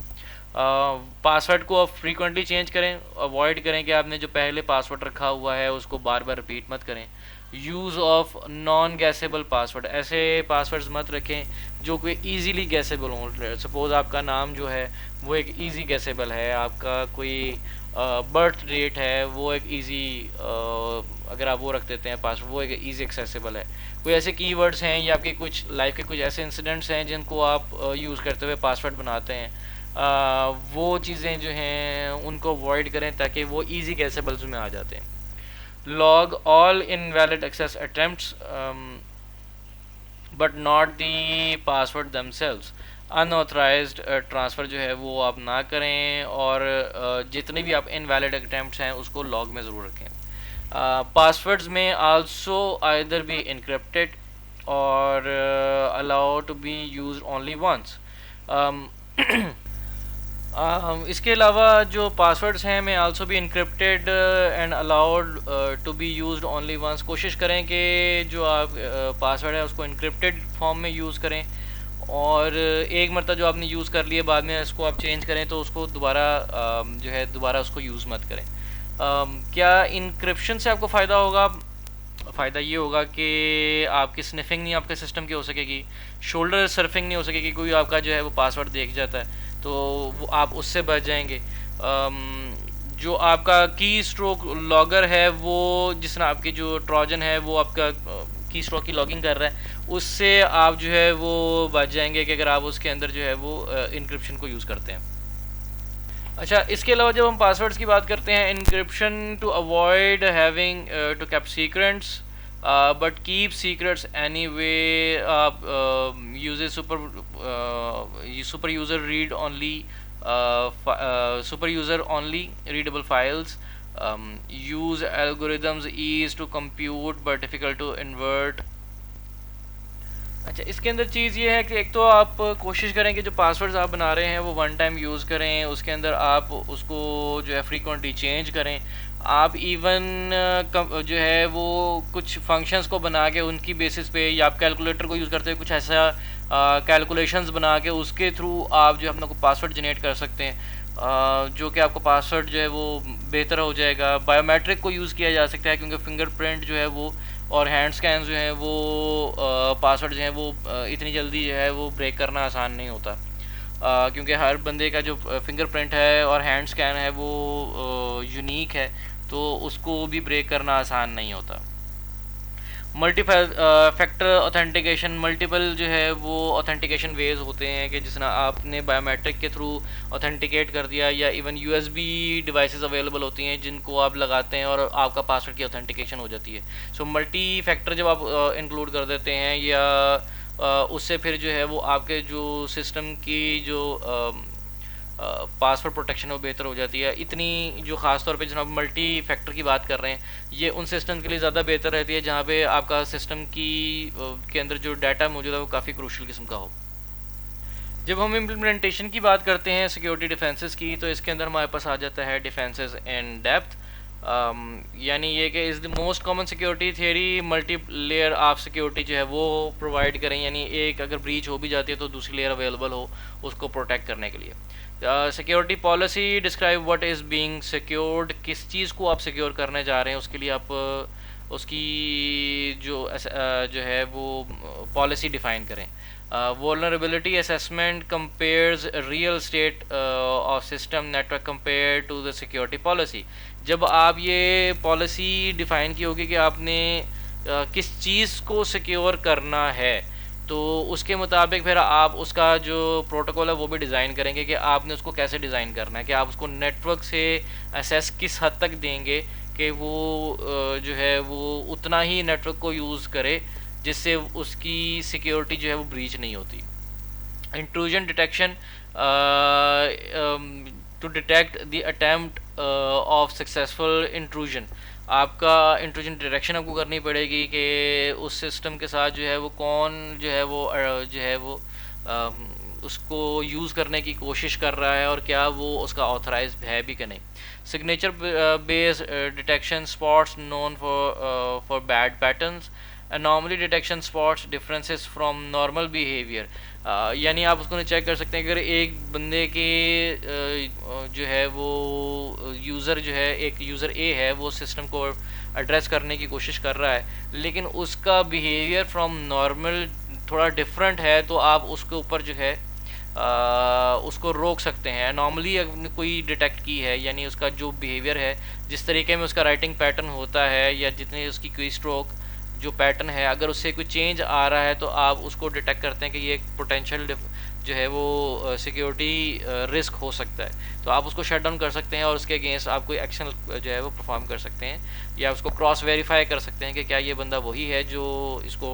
पासवर्ड को आप फ्रीक्वेंटली चेंज करें, अवॉइड करें कि आपने जो पहले पासवर्ड रखा हुआ है उसको बार बार रिपीट मत करें। यूज़ ऑफ नॉन गैसेबल पासवर्ड, ऐसे पासवर्ड्स मत रखें जो कोई इजीली गैसेबल हो। सपोज़ आपका नाम जो है वो एक इजी गैसेबल है, आपका कोई बर्थ डेट है वो एक इजी अगर आप वो रख देते हैं पासवर्ड वो एक इजी एक्सेसिबल है। कोई ऐसे कीवर्ड्स हैं या आपके कुछ लाइफ के कुछ ऐसे इंसिडेंट्स हैं जिनको आप यूज़ करते हुए पासवर्ड बनाते हैं, वो चीज़ें जो हैं उनको अवॉइड करें ताकि वो इजी गैसेबल्स में आ जाते हैं। Log all invalid access attempts but not the password themselves. Unauthorised transfer जो है वो आप ना करें और जितने भी आप इनवैलिड अटैम्प्ट्स हैं उसको लॉग में ज़रूर रखें। Passwords may also either be encrypted और allow to be use only once. इसके अलावा जो पासवर्ड्स हैं में आल्सो भी encrypted and allowed to be used only once. कोशिश करें कि जो आप पासवर्ड है उसको इनक्रिप्टेड फॉर्म में यूज़ करें और एक मरतबा जो आपने यूज़ कर लिया बाद में उसको आप चेंज करें तो उसको दोबारा जो है दोबारा उसको यूज़ मत करें। क्या इनक्रिप्शन से आपको फ़ायदा होगा? फ़ायदा ये होगा कि आपकी स्निफिंग नहीं आपके सिस्टम की हो सकेगी, शोल्डर सर्फिंग नहीं हो सकेगी, कोई आपका जो है वो पासवर्ड देख जाता है तो वो आप उससे बच जाएंगे। जो आपका की स्ट्रोक लॉगर है वो जिस तरह आपकी जो ट्रोजन है वो आपका की स्ट्रोक की लॉगिंग कर रहा है उससे आप जो है वो बच जाएंगे कि अगर आप उसके अंदर जो है वो इनक्रिप्शन को यूज़ करते हैं। अच्छा, इसके अलावा जब हम पासवर्ड्स की बात करते हैं, encryption to avoid having to keep secrets but keep secrets anyway. Uses super user read only super user only readable files. Use algorithms ease to compute but difficult to invert. अच्छा, इसके अंदर चीज़ ये है कि एक तो आप कोशिश करें कि जो पासवर्ड्स आप बना रहे हैं वो वन टाइम यूज़ करें, उसके अंदर आप उसको जो है फ्रीक्वेंटली चेंज करें। आप इवन जो है वो कुछ फंक्शंस को बना के उनकी बेसिस पे, या आप कैलकुलेटर को यूज़ करते हैं कुछ ऐसा कैलकुलेशंस बना के उसके थ्रू आप जो है अपना को पासवर्ड जनरेट कर सकते हैं, जो कि आपका पासवर्ड जो है वो बेहतर हो जाएगा। बायोमेट्रिक को यूज़ किया जा सकता है क्योंकि फिंगरप्रिंट जो है वो और हैंड स्कैन जो है वो पासवर्ड जो है वो इतनी जल्दी जो है वो ब्रेक करना आसान नहीं होता, क्योंकि हर बंदे का जो फिंगरप्रिंट है और हैंड स्कैन है वो यूनिक है, तो उसको भी ब्रेक करना आसान नहीं होता। मल्टी फैक्टर ऑथेंटिकेशन, मल्टीपल जो है वो ऑथेंटिकेशन वेज होते हैं कि जिसना आपने बायोमेट्रिक के थ्रू ऑथेंटिकेट कर दिया, या इवन यूएसबी डिवाइसेस अवेलेबल होती हैं जिनको आप लगाते हैं और आपका पासवर्ड की ऑथेंटिकेशन हो जाती है। सो मल्टी फैक्टर जब आप इंक्लूड कर देते हैं, या उससे फिर जो है वो आपके जो सिस्टम की जो पासवर्ड प्रोटेक्शन वो बेहतर हो जाती है। इतनी जो ख़ास तौर पे जनाब मल्टी फैक्टर की बात कर रहे हैं, ये उन सिस्टम के लिए ज़्यादा बेहतर रहती है जहाँ पे आपका सिस्टम की के अंदर जो डाटा मौजूद है वो काफ़ी क्रूशल किस्म का हो। जब हम इम्प्लीमेंटेशन की बात करते हैं सिक्योरिटी डिफेंसेस की, तो इसके अंदर हमारे पास आ जाता है डिफेंसेस इन डेप्थ। यानी ये कि is the most common security theory, multi layer of security जो है वो प्रोवाइड करें, यानी एक अगर ब्रीच हो भी जाती है तो दूसरी लेयर अवेलेबल हो उसको प्रोटेक्ट करने के लिए। Security policy describe what is being secured, किस चीज़ को आप सिक्योर करने जा रहे हैं, उसके लिए आप उसकी जो है वो पॉलिसी डिफ़ाइन करें। vulnerability assessment compares real state of system network compared to the security policy। जब आप ये पॉलिसी डिफ़ाइन की होगी कि आपने किस चीज़ को सिक्योर करना है, तो उसके मुताबिक फिर आप उसका जो प्रोटोकॉल है वो भी डिज़ाइन करेंगे कि आपने उसको कैसे डिज़ाइन करना है, कि आप उसको नेटवर्क से असेस किस हद तक देंगे कि वो जो है वो उतना ही नेटवर्क को यूज़ करे जिससे उसकी सिक्योरिटी जो है वो ब्रीच नहीं होती। Intrusion detection, to detect the attempt of successful intrusion, आपका इंट्रूजन डिटेक्शन आपको करनी पड़ेगी कि उस सिस्टम के साथ जो है वो कौन जो है वो उसको यूज़ करने की कोशिश कर रहा है और क्या वो उसका ऑथराइज है भी कि नहीं। Signature based detection spots known for bad patterns, anomaly detection spots differences from normal behaviour, यानी आप उसको चेक कर सकते हैं अगर एक बंदे के जो है वो यूज़र जो है, एक यूज़र ए है, वो सिस्टम को एड्रेस करने की कोशिश कर रहा है लेकिन उसका बिहेवियर फ्रॉम नॉर्मल थोड़ा डिफरेंट है, तो आप उसके ऊपर जो है उसको रोक सकते हैं। नॉर्मली अगर कोई डिटेक्ट की है, यानी उसका जो बिहेवियर है, जिस तरीके में उसका राइटिंग पैटर्न होता है या जितनी उसकी कोई स्ट्रोक जो पैटर्न है, अगर उससे कोई चेंज आ रहा है तो आप उसको डिटेक्ट करते हैं कि ये एक पोटेंशियल जो है वो सिक्योरिटी रिस्क हो सकता है, तो आप उसको शट डाउन कर सकते हैं और उसके अगेंस्ट आप कोई एक्शन जो है वो परफॉर्म कर सकते हैं, या उसको क्रॉस वेरीफाई कर सकते हैं कि क्या ये बंदा वही है जो इसको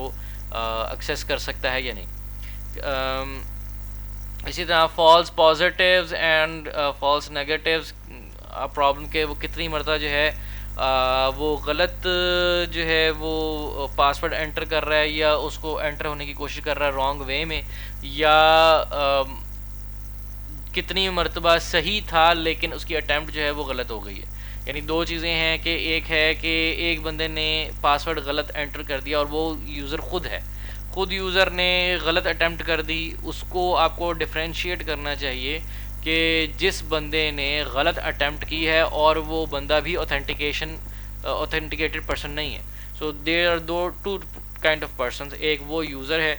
एक्सेस कर सकता है या नहीं। इसी तरह false positives and false negatives, problem के वो कितनी मरतबा जो है वो गलत जो है वो पासवर्ड एंटर कर रहा है या उसको एंटर होने की कोशिश कर रहा है रॉन्ग वे में, या कितनी मरतबा सही था लेकिन उसकी अटैम्प्ट जो है वो गलत हो गई है। यानी दो चीज़ें हैं कि एक है कि एक बंदे ने पासवर्ड गलत एंटर कर दिया और वो यूज़र खुद यूज़र ने गलत अटैम्प्ट कर दी, उसको आपको डिफ्रेंशिएट करना चाहिए कि जिस बंदे ने गलत अटैम्प्ट की है और वो बंदा भी ऑथेंटिकेटेड पर्सन नहीं है। So there are two kind of person, एक वो यूज़र है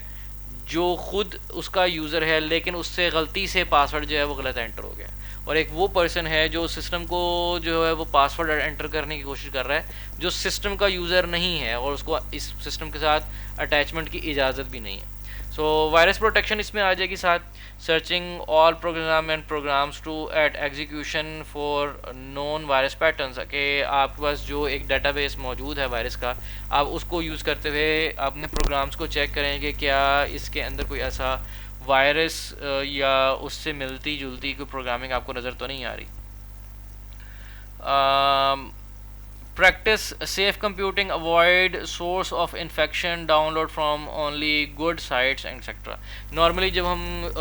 जो खुद उसका यूज़र है लेकिन उससे गलती से पासवर्ड जो है वो गलत एंटर हो गया, और एक वो पर्सन है जो सिस्टम को जो है वो पासवर्ड एंटर करने की कोशिश कर रहा है जो सिस्टम का यूज़र नहीं है और उसको इस सिस्टम के साथ अटैचमेंट की इजाज़त भी नहीं है। सो वायरस प्रोटेक्शन इसमें आ जाएगी साथ, searching all program and programs to at execution for non virus patterns, कि आपके पास जो एक डेटाबेस मौजूद है वायरस का, आप उसको यूज़ करते हुए अपने प्रोग्राम्स को चेक करें कि क्या इसके अंदर कोई ऐसा वायरस या उससे मिलती जुलती कोई प्रोग्रामिंग आपको नज़र तो नहीं आ रही। Practice safe computing, avoid source of infection, download from only good sites etcetera. Normally जब हम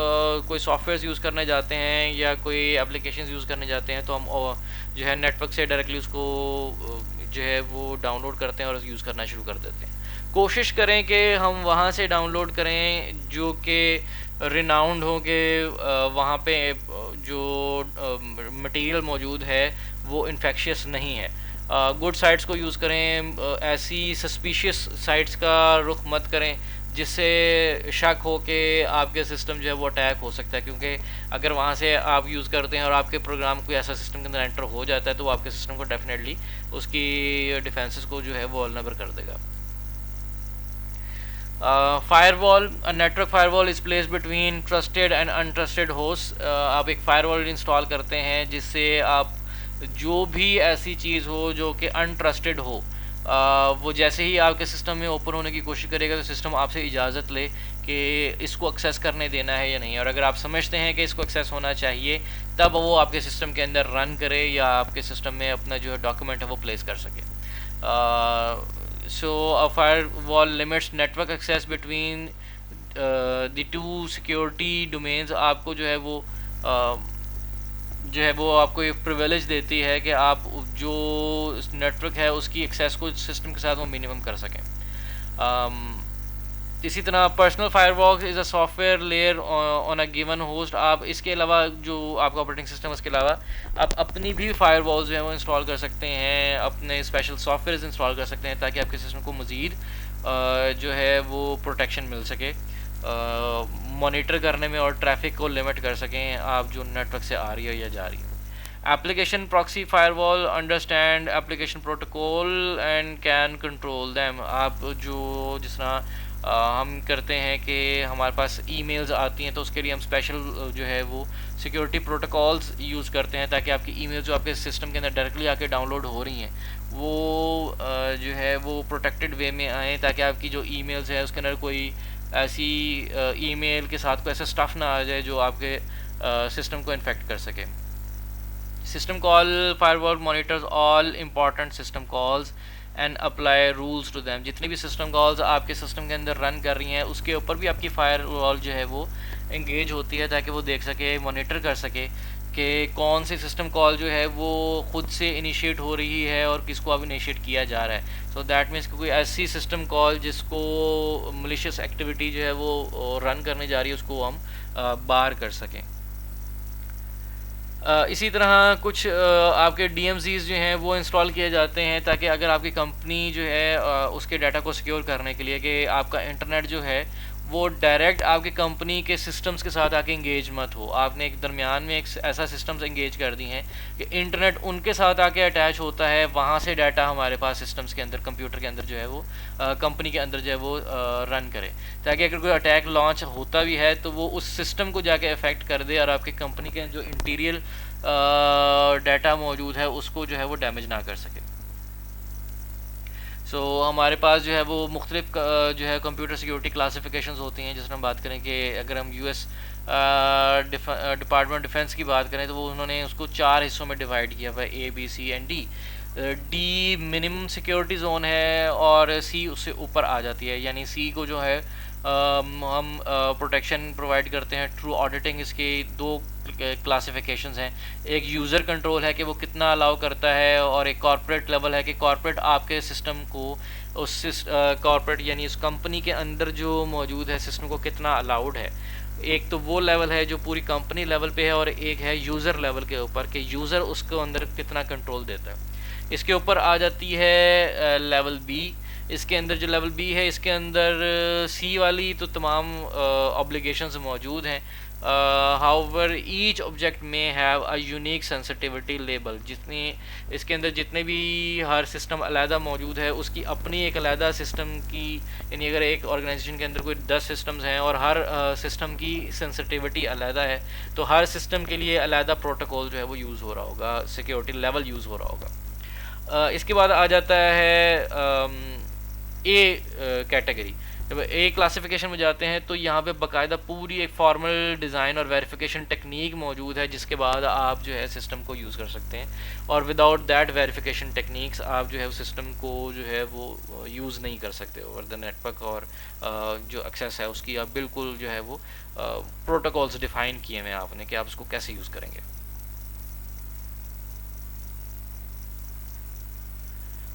कोई सॉफ्टवेयर यूज़ करने जाते हैं या कोई एप्लीकेशन यूज़ करने जाते हैं तो हम जो है नेटवर्क से डायरेक्टली उसको जो है वो डाउनलोड करते हैं और यूज़ करना शुरू कर देते हैं। कोशिश करें कि हम वहाँ से डाउनलोड करें जो कि रिनाउंड हो के वहाँ पे जो मटेरियल मौजूद है वो इन्फेक्शियस नहीं है। गुड साइट्स को यूज़ करें, ऐसी सस्पिशियस साइट्स का रुख मत करें जिससे शक हो कि आपके सिस्टम जो है वो अटैक हो सकता है, क्योंकि अगर वहाँ से आप यूज़ करते हैं और आपके प्रोग्राम कोई ऐसा सिस्टम के अंदर एंटर हो जाता है तो वो आपके सिस्टम को डेफिनेटली उसकी डिफेंसेस को जो है वो वल्नरेबल कर देगा। Firewall, network firewall is place between trusted and untrusted host. आप एक फायरवॉल इंस्टॉल करते हैं जिससे आप जो भी ऐसी चीज़ हो जो कि अनट्रस्टेड हो, वो जैसे ही आपके सिस्टम में ओपन होने की कोशिश करेगा तो सिस्टम आपसे इजाज़त ले कि इसको एक्सेस करने देना है या नहीं, और अगर आप समझते हैं कि इसको एक्सेस होना चाहिए तब वो आपके सिस्टम के अंदर रन करे या आपके सिस्टम में अपना जो है डॉक्यूमेंट है वो प्लेस कर सके। So a firewall limits network access between the two security domains. आपको जो है वो आपको एक प्रिविलेज देती है कि आप जो नेटवर्क है उसकी एक्सेस को सिस्टम के साथ वो मिनिमम कर सकें। इसी तरह personal firewall is a software layer on a given host. आप इसके अलावा जो आपका ऑपरेटिंग सिस्टम है उसके अलावा आप अपनी भी फायरवॉल्स जो है वो इंस्टॉल कर सकते हैं, अपने स्पेशल सॉफ्टवेयर इंस्टॉल कर सकते हैं ताकि आपके सिस्टम को मज़ीद जो है वो प्रोटेक्शन मिल सके, मॉनिटर करने में और ट्रैफिक को लिमिट कर सकें आप जो नेटवर्क से आ रही है या जा रही है। Application proxy firewall understand application protocol and can control them. आप जो जिस तरह हम करते हैं कि हमारे पास ईमेल्स आती हैं तो उसके लिए हम स्पेशल जो है वो सिक्योरिटी प्रोटोकॉल्स यूज़ करते हैं ताकि आपकी ईमेल जो आपके सिस्टम के अंदर डायरेक्टली आके डाउनलोड हो रही हैं वो जो है वो प्रोटेक्टेड वे में आए, ताकि आपकी जो ईमेल्स है उसके अंदर कोई ऐसी ईमेल के साथ कोई ऐसा स्टफ़ ना आ जाए जो आपके सिस्टम को इन्फेक्ट कर सके। System call firewall monitors all important system calls and apply rules to them. जितनी भी सिस्टम कॉल्स आपके सिस्टम के अंदर रन कर रही हैं उसके ऊपर भी आपकी फायरवॉल जो है वो इंगेज होती है ताकि वो देख सके, मॉनिटर कर सके कि कौन सी सिस्टम कॉल जो है वो खुद से इनिशिएट हो रही है और किसको अब इनिशिएट किया जा रहा है। सो दैट मीन्स कोई ऐसी सिस्टम कॉल जिसको मलिशियस एक्टिविटी जो है वो रन करने जा रही है उसको हम बार कर सकें। इसी तरह कुछ आपके DMZs जो हैं वो इंस्टॉल किए जाते हैं ताकि अगर आपकी कंपनी जो है उसके डाटा को सिक्योर करने के लिए कि आपका इंटरनेट जो है वो डायरेक्ट आपकी कंपनी के सिस्टम्स के साथ आके इंगेज मत हो। आपने एक दरमियान में एक ऐसा सिस्टम्स इंगेज कर दी हैं कि इंटरनेट उनके साथ आके अटैच होता है, वहाँ से डाटा हमारे पास सिस्टम्स के अंदर कंप्यूटर के अंदर जो है वो कंपनी के अंदर जो है वो रन करे, ताकि अगर कोई अटैक लॉन्च होता भी है तो वो उस सिस्टम को जाके अफेक्ट कर दे और आपकी कंपनी के जो इंटीरियर डाटा मौजूद है उसको जो है वो डैमेज ना कर सके। सो हमारे पास जो है वो मुख्तलिफ जो है कंप्यूटर सिक्योरिटी क्लासिफिकेशंस होती हैं। जिसमें हम बात करें कि अगर हम US डिपार्टमेंट डिफेंस की बात करें तो वो उन्होंने उसको 4 हिस्सों में डिवाइड किया हुआ है, A, B, C and D। D minimum security zone है और C उससे ऊपर आ जाती है, यानी C को जो है हम प्रोटेक्शन प्रोवाइड करते हैं थ्रू ऑडिटिंग। इसके 2 क्लासिफिकेशंस हैं, एक यूज़र कंट्रोल है कि वो कितना अलाउ करता है और एक कॉर्पोरेट लेवल है कि कॉर्पोरेट आपके सिस्टम को उस कॉर्पोरेट यानी उस कंपनी के अंदर जो मौजूद है सिस्टम को कितना अलाउड है। एक तो वो लेवल है जो पूरी कंपनी लेवल पे है और एक है यूज़र लेवल के ऊपर कि यूज़र उसको अंदर कितना कंट्रोल देता है। इसके ऊपर आ जाती है लेवल B इसके अंदर जो लेवल बी है इसके अंदर सी वाली तो तमाम ऑब्लिगेशंस मौजूद हैं। हाउवर ईच ऑब्जेक्ट में have a unique sensitivity label, जितनी इसके अंदर जितने भी हर सिस्टम अलहदा मौजूद है उसकी अपनी एक अलहदा सिस्टम की, यानी अगर एक ऑर्गेनाइजेशन के अंदर कोई 10 सिस्टम्स हैं और हर सिस्टम की सेंसिटिविटी अलहदा है, तो हर सिस्टम के लिए अलहदा प्रोटोकॉल जो है वो यूज़ हो रहा होगा, सिक्योरिटी लेवल यूज़ हो रहा होगा। इसके बाद आ जाता है ए कैटेगरी। जब ए क्लासिफिकेशन में जाते हैं तो यहाँ पे बाकायदा पूरी एक फॉर्मल डिज़ाइन और वेरिफिकेशन टेक्निक मौजूद है, जिसके बाद आप जो है सिस्टम को यूज़ कर सकते हैं, और विदाउट दैट वेरिफिकेशन टेक्निक्स आप जो है उस सिस्टम को जो है वो यूज़ नहीं कर सकते ओवर द नेटवर्क, और जो एक्सेस है उसकी आप बिल्कुल जो है वो प्रोटोकॉल्स डिफ़ाइन किए हुए हैं आपने कि आप उसको कैसे यूज़ करेंगे।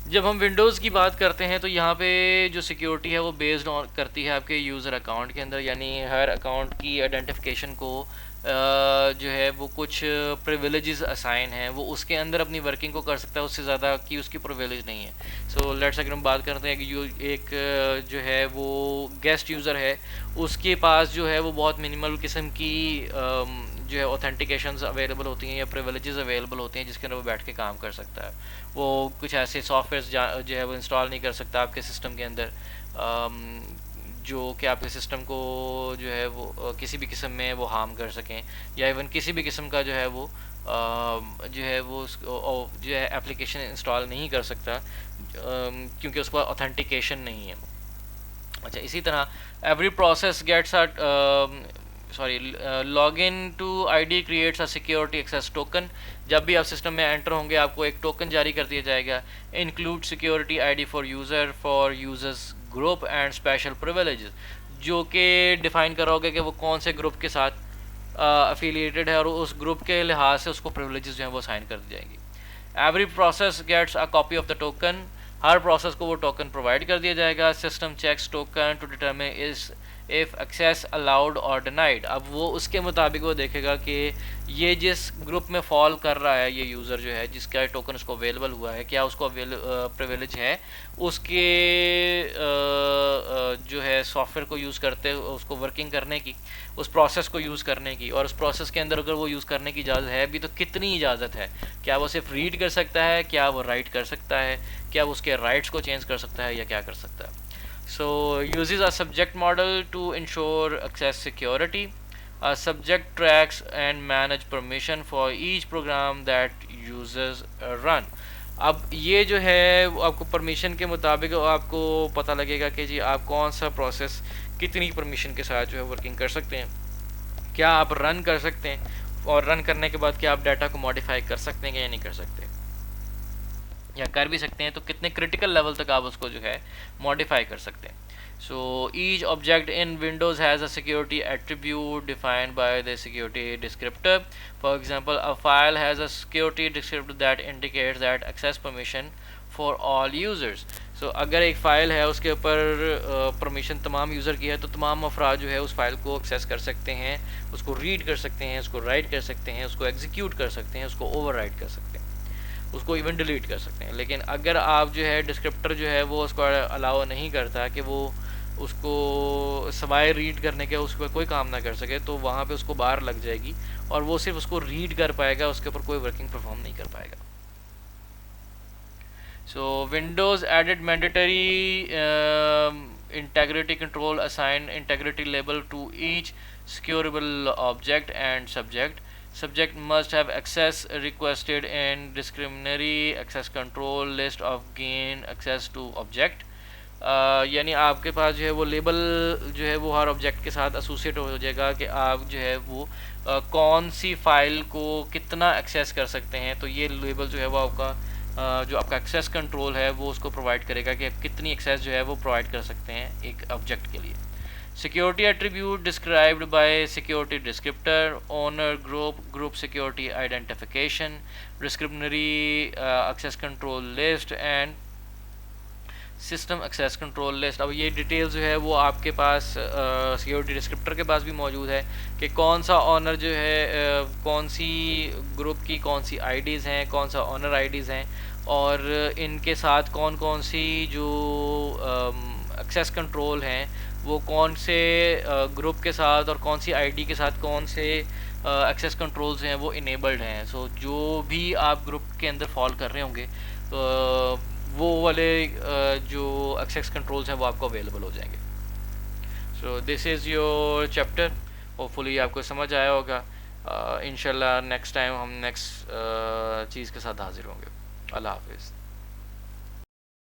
जब हम विंडोज़ की बात करते हैं तो यहाँ पे जो सिक्योरिटी है वो बेस्ड ऑन करती है आपके यूज़र अकाउंट के अंदर, यानी हर अकाउंट की आइडेंटिफिकेशन को जो है वो कुछ प्रिविलेजेस असाइन हैं, वो उसके अंदर अपनी वर्किंग को कर सकता है, उससे ज़्यादा की उसकी प्रिविलेज नहीं है। सो लेट्स अगर हम बात करते हैं कि एक जो है वो गेस्ट यूज़र है, उसके पास जो है वो बहुत मिनिमल किस्म की जो है ऑथेंटिकेशंस अवेलेबल होती हैं या प्रिविलेजेस अवेलेबल होती हैं जिसके अंदर वो बैठ के काम कर सकता है। वो कुछ ऐसे सॉफ्टवेयर जो है वो इंस्टॉल नहीं कर सकता आपके सिस्टम के अंदर जो कि आपके सिस्टम को जो है वो किसी भी किस्म में वो हार्म कर सकें, या इवन किसी भी किस्म का जो है वो जो है वो जो है एप्लीकेशन इंस्टॉल नहीं कर सकता क्योंकि उसका ऑथेंटिकेशन नहीं है। अच्छा, इसी तरह every process gets login to ID creates a security access token. जब भी आप सिस्टम में एंटर होंगे आपको एक टोकन जारी कर दिया जाएगा, include security ID for users group and special privileges, जो कि डिफाइन करोगे कि वो कौन से ग्रुप के साथ अफिलिएटेड है और उस ग्रुप के लिहाज से उसको प्रिविलेजेस जो हैं वो साइन कर दी जाएंगी। Every process gets a copy of the token, हर प्रोसेस को वो टोकन प्रोवाइड कर दिया जाएगा। System checks token to determine is if access allowed और डिनाइड, अब वो उसके मुताबिक वो देखेगा कि ये जिस ग्रुप में फॉल कर रहा है ये यूज़र जो है जिसका टोकन उसको अवेलेबल हुआ है, क्या उसको प्रिविलेज है उसके जो है सॉफ्टवेयर को यूज़ करते उसको वर्किंग करने की, उस प्रोसेस को यूज़ करने की, और उस प्रोसेस के अंदर अगर वो यूज़ करने की इजाज़त है भी तो कितनी इजाज़त है, क्या वो सिर्फ रीड कर सकता है, क्या वो राइट कर सकता है, क्या वो उसके राइट्स को चेंज कर सकता है या क्या कर सकता है। So uses a subject model to ensure access security. A subject tracks and manage permission for each program that users run. अब ये जो है वो आपको परमिशन के मुताबिक आपको पता लगेगा कि जी आप कौन सा प्रोसेस कितनी परमिशन के साथ जो है वर्किंग कर सकते हैं, क्या आप रन कर सकते हैं, और रन करने के बाद क्या आप डाटा को मॉडिफाई कर सकते हैं या नहीं कर सकते, या कर भी सकते हैं तो कितने क्रिटिकल लेवल तक आप उसको जो है मॉडिफाई कर सकते हैं। So each object in Windows has a security attribute defined by the security descriptor. For example, a file has a security descriptor that indicates that access permission for all users. So अगर एक फ़ाइल है उसके ऊपर परमिशन तमाम यूज़र की है तो तमाम अफराद जो है उस फाइल को एक्सेस कर सकते हैं, उसको रीड कर सकते हैं, उसको राइट कर सकते हैं, उसको एग्जीक्यूट कर सकते हैं, उसको ओवरराइट कर सकते हैं, उसको इवन डिलीट कर सकते हैं। लेकिन अगर आप जो है डिस्क्रिप्टर जो है वो उसको अलाउ नहीं करता कि वो उसको सवाए रीड करने के उस पर कोई काम ना कर सके, तो वहाँ पे उसको बाहर लग जाएगी और वो सिर्फ उसको रीड कर पाएगा, उसके ऊपर कोई वर्किंग परफॉर्म नहीं कर पाएगा। So Windows added mandatory integrity control assign integrity label to each securable object and subject. Subject must have access requested in discriminatory access control list of gain access to object। यानी आपके पास जो है वो लेबल जो है वो हर ऑब्जेक्ट के साथ एसोसिएट हो जाएगा कि आप जो है वो कौन सी फ़ाइल को कितना एक्सेस कर सकते हैं, तो ये लेबल जो है वो आपका जो आपका एक्सेस कंट्रोल है वो उसको प्रोवाइड करेगा कि आप कितनी एक्सेस जो है वो प्रोवाइड कर सकते हैं एक ऑब्जेक्ट के लिए। Security attribute described by security descriptor, owner group security identification, discriminatory access control list, and system access control list. अब ये डिटेल जो है वो आपके पास सिक्योरिटी डिस्क्रिप्टर के पास भी मौजूद है कि कौन सा ऑनर जो है कौन सी ग्रुप की कौन सी आईडीज़ हैं, कौन सा ऑनर आईडीज़ हैं, और इनके साथ कौन कौन सी जो एक्सेस कंट्रोल हैं वो कौन से ग्रुप के साथ और कौन सी आईडी के साथ कौन से एक्सेस कंट्रोल्स हैं वो इनेबल्ड हैं। सो जो भी आप ग्रुप के अंदर फॉल कर रहे होंगे वो वाले जो एक्सेस कंट्रोल्स हैं वो आपको अवेलेबल हो जाएंगे। So this is your chapter, hopefully आपको समझ आया होगा। इंशाल्लाह नेक्स्ट टाइम हम नेक्स्ट चीज़ के साथ हाजिर होंगे। अल्लाह हाफिज़।